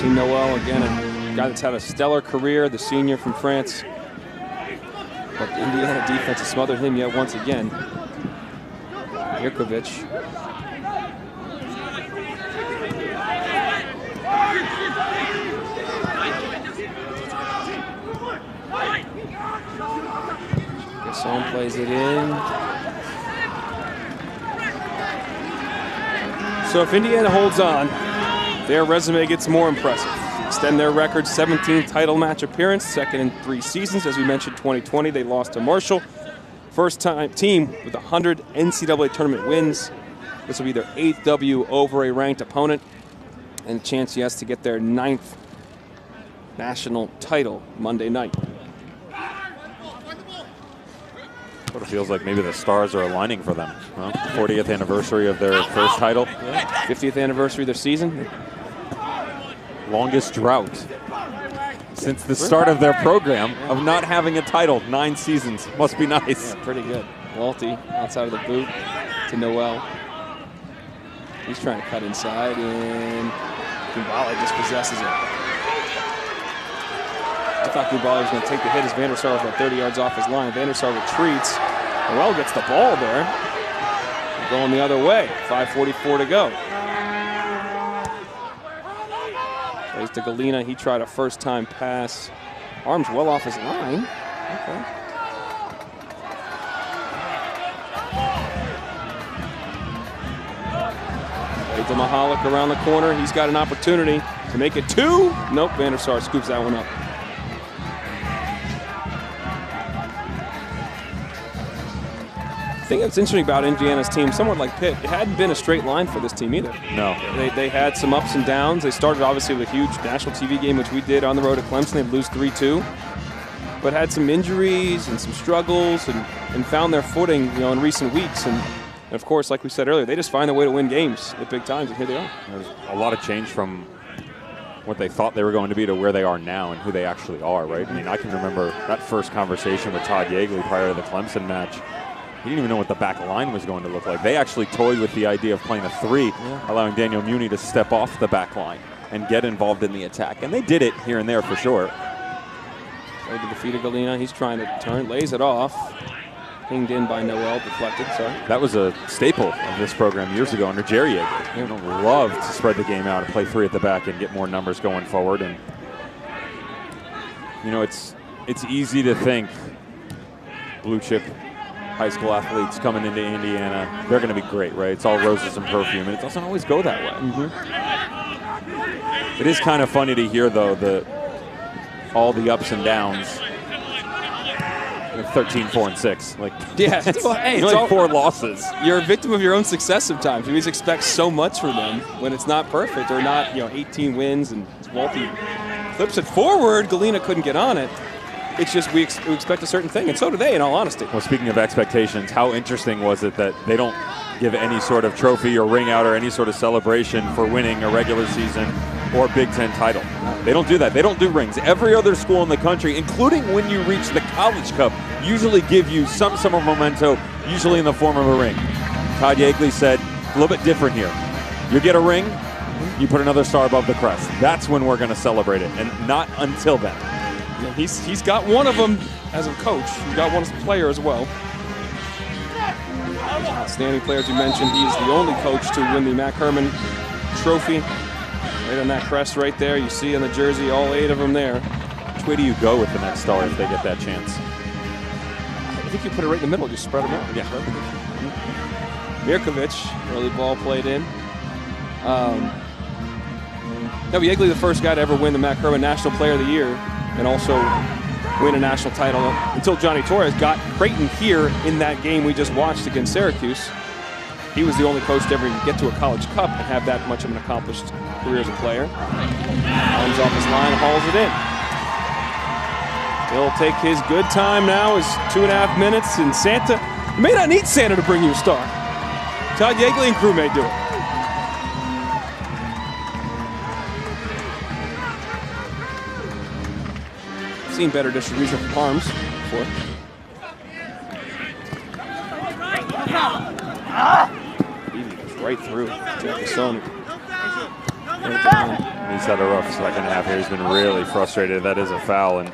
Noel, again, a guy that's had a stellar career, the senior from France. But the Indiana defense has smothered him yet once again. Mirkovic. Gasson plays it in. So if Indiana holds on, their resume gets more impressive. Extend their record, 17th title match appearance, second in 3 seasons. As we mentioned, 2020, they lost to Marshall. First time team with 100 NCAA tournament wins. This will be their 8th W over a ranked opponent. And a chance, yes, to get their 9th national title Monday night. Sort of feels like maybe the stars are aligning for them. Well, 40th anniversary of their first title. Yeah. 50th anniversary of their season. Longest drought since the start of their program of not having a title. 9 seasons. Must be nice. Yeah, pretty good. Walty outside of the boot to Noel. He's trying to cut inside, and Kumbala just possesses it. I thought Kumbala was going to take the hit as Van der Sar was about 30 yards off his line. Van der Sar retreats. Noel gets the ball there. Going the other way. 5:44 to go. Plays to Galina. He tried a first-time pass. Arms well off his line. Okay. Plays to Mahalik around the corner. He's got an opportunity to make it 2. Nope, Van der Sar scoops that one up. The thing that's interesting about Indiana's team, somewhat like Pitt, it hadn't been a straight line for this team either. No. They had some ups and downs. They started obviously with a huge national TV game, which we did on the road at Clemson. They'd lose 3-2, but had some injuries and some struggles and found their footing, in recent weeks. And of course, like we said earlier, they just find a way to win games at big times, and here they are. There's a lot of change from what they thought they were going to be to where they are now and who they actually are, right? I mean, I can remember that first conversation with Todd Yeagley prior to the Clemson match. He didn't even know what the back line was going to look like. They actually toyed with the idea of playing a 3, allowing Daniel Muni to step off the back line and get involved in the attack. And they did it here and there for sure. Played to the feet of Galina. He's trying to turn, lays it off. Pinged in by Noel, deflected, sorry. That was a staple of this program years ago under Jerry Yeagley. Loved to spread the game out and play 3 at the back and get more numbers going forward. And, it's easy to think blue chip high school athletes coming into Indiana, they're going to be great, right? It's all roses and perfume, and it doesn't always go that way. It is kind of funny to hear, though, all the ups and downs. 13-4-6. Like, yeah, well, hey, it's only 4 losses. You're a victim of your own success sometimes. You always expect so much from them when it's not perfect or not, 18 wins and Walty flips it forward. Galena couldn't get on it. It's just we expect a certain thing, and so do they, in all honesty. Well, speaking of expectations, how interesting was it that they don't give any sort of trophy or ring out or any sort of celebration for winning a regular season or Big Ten title? They don't do that. They don't do rings. Every other school in the country, including when you reach the College Cup, usually give you some summer memento, usually in the form of a ring. Todd Yeagley said, a little bit different here. You get a ring, you put another star above the crest. That's when we're going to celebrate it, and not until then. Yeah, he's got one of them as a coach. He's got one as a player as well. Outstanding player, as you mentioned. He's the only coach to win the Mac Herman Trophy. Right on that crest right there. You see on the jersey all 8 of them there. Which way do you go with the next star if they get that chance? I think you put it right in the middle. Just spread them out. Yeah. Mirkovic, early ball played in. Yeagley, the first guy to ever win the Mac Herman National Player of the Year and also win a national title until Johnny Torres got Creighton here in that game we just watched against Syracuse. He was the only coach to ever get to a College Cup and have that much of an accomplished career as a player. Comes off his line, hauls it in. He'll take his good time now, his 2.5 minutes, and Santa, you may not need Santa to bring you a star. Todd Yeagley and crew may do it. Seen better distribution for Parms before. He goes right through Jefferson. He's had a rough second half here. He's been really frustrated. That is a foul. And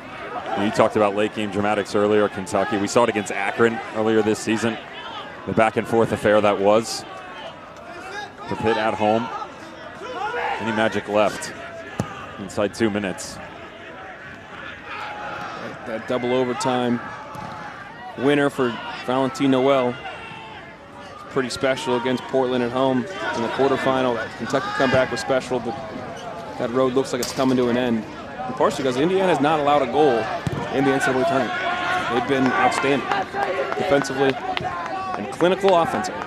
you talked about late game dramatics earlier, Kentucky. We saw it against Akron earlier this season. The back and forth affair that was. For Pitt at home. Any magic left inside 2 minutes. That double overtime winner for Valentin Noel. Pretty special against Portland at home in the quarterfinal. That Kentucky comeback was special, but that road looks like it's coming to an end. And partially because Indiana has not allowed a goal in the NCAA tournament. They've been outstanding defensively and clinical offensively.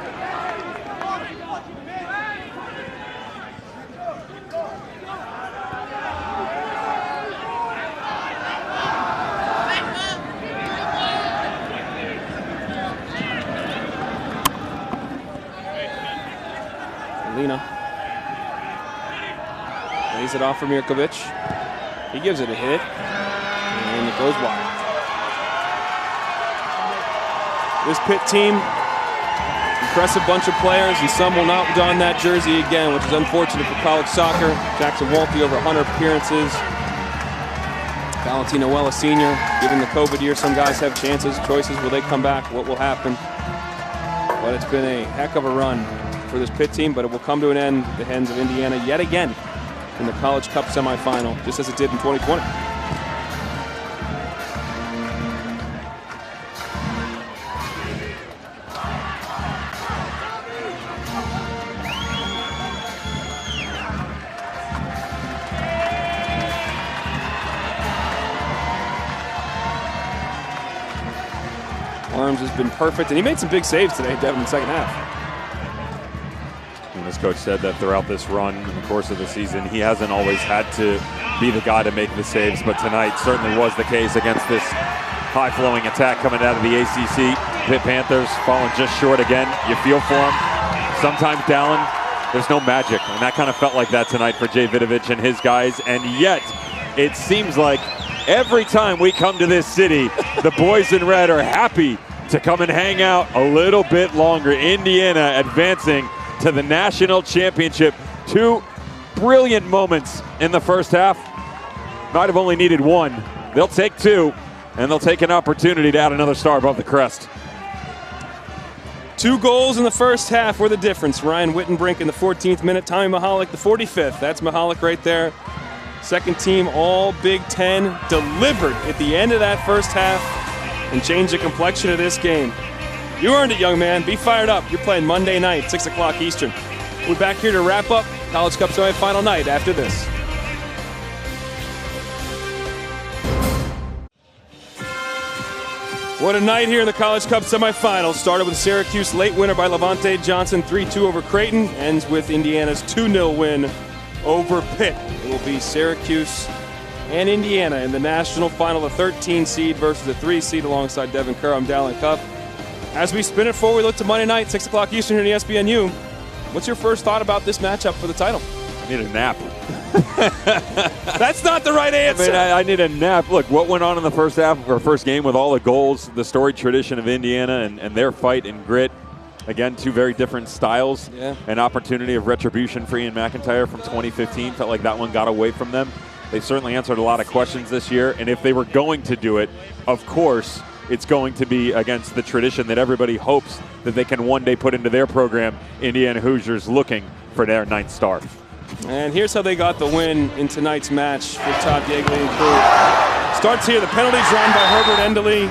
Lays it off for Mirkovic. He gives it a hit, and it goes wide. This Pitt team, impressive bunch of players, and some will not don that jersey again, which is unfortunate for college soccer. Jackson Walty, over 100 appearances. Valentin Noel, a senior. Given the COVID year, some guys have chances, choices. Will they come back? What will happen? But it's been a heck of a run for this Pitt team, but it will come to an end at the hands of Indiana yet again in the College Cup semifinal, just as it did in 2020. Arms has been perfect, and he made some big saves today, Devin, in the second half. And as coach said that throughout this run in the course of the season, he hasn't always had to be the guy to make the saves, but tonight certainly was the case against this high-flowing attack coming out of the ACC. Pitt Panthers falling just short again. You feel for them. Sometimes, Dallin, there's no magic, and that kind of felt like that tonight for Jay Vidovich and his guys, and yet it seems like every time we come to this city, the boys in red are happy to come and hang out a little bit longer. Indiana advancing to the national championship. 2 brilliant moments in the first half. Might have only needed 1. They'll take 2, and they'll take an opportunity to add another star above the crest. 2 goals in the first half were the difference. Ryan Wittenbrink in the 14th minute, Tommy Mahalik the 45th. That's Mahalik right there. Second team all Big Ten delivered at the end of that first half and changed the complexion of this game. You earned it, young man. Be fired up. You're playing Monday night, 6 o'clock Eastern. We're back here to wrap up College Cup semifinal night after this. What a night here in the College Cup semifinals. Started with Syracuse late winner by Levante Johnson, 3-2 over Creighton. Ends with Indiana's 2-0 win over Pitt. It will be Syracuse and Indiana in the national final, the 13 seed versus the 3 seed alongside Devin Kerr. I'm Dallin Cuff. As we spin it forward, we look to Monday night, 6 o'clock Eastern here in ESPNU. What's your first thought about this matchup for the title? I need a nap. That's not the right answer. I need a nap. Look, what went on in the first half or first game with all the goals, the storied tradition of Indiana and their fight and grit. Again, two very different styles. Yeah. An opportunity of retribution for Ian McIntyre from 2015. Felt like that one got away from them. They certainly answered a lot of questions this year. And if they were going to do it, of course, it's going to be against the tradition that everybody hopes that they can one day put into their program. Indiana Hoosiers looking for their 9th star. And here's how they got the win in tonight's match for Todd Yeagley and crew. Starts here, the penalty drawn by Herbert Endley.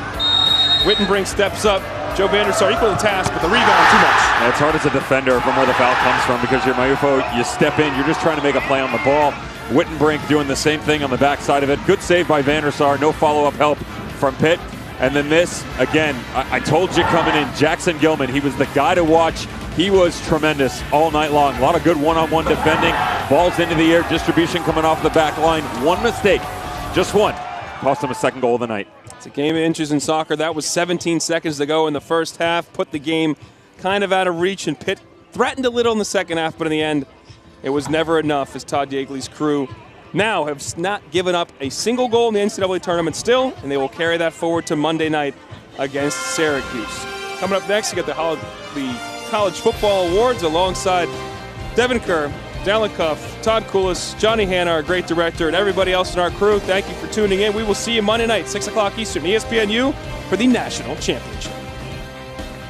Wittenbrink steps up. Joe Vanderstar equal the task, but the rebound too much. And it's hard as a defender from where the foul comes from because you're Maufo, you step in, you're just trying to make a play on the ball. Wittenbrink doing the same thing on the backside of it. Good save by Vanderstar, no follow-up help from Pitt. And then this, again, I told you coming in, Jackson Gilman, he was the guy to watch. He was tremendous all night long. A lot of good one-on-one defending. Balls into the air, distribution coming off the back line. One mistake, just one, cost him a second goal of the night. It's a game of inches in soccer. That was 17 seconds to go in the first half. Put the game kind of out of reach, and Pitt threatened a little in the second half, but in the end, it was never enough as Todd Yeagley's crew now have not given up a single goal in the NCAA tournament still, and they will carry that forward to Monday night against Syracuse. Coming up next, you get the College Football Awards alongside Devin Kerr, Dallin Cuff, Todd Koulis, Johnny Hanna, our great director, and everybody else in our crew. Thank you for tuning in. We will see you Monday night, 6 o'clock Eastern, ESPNU, for the National Championship.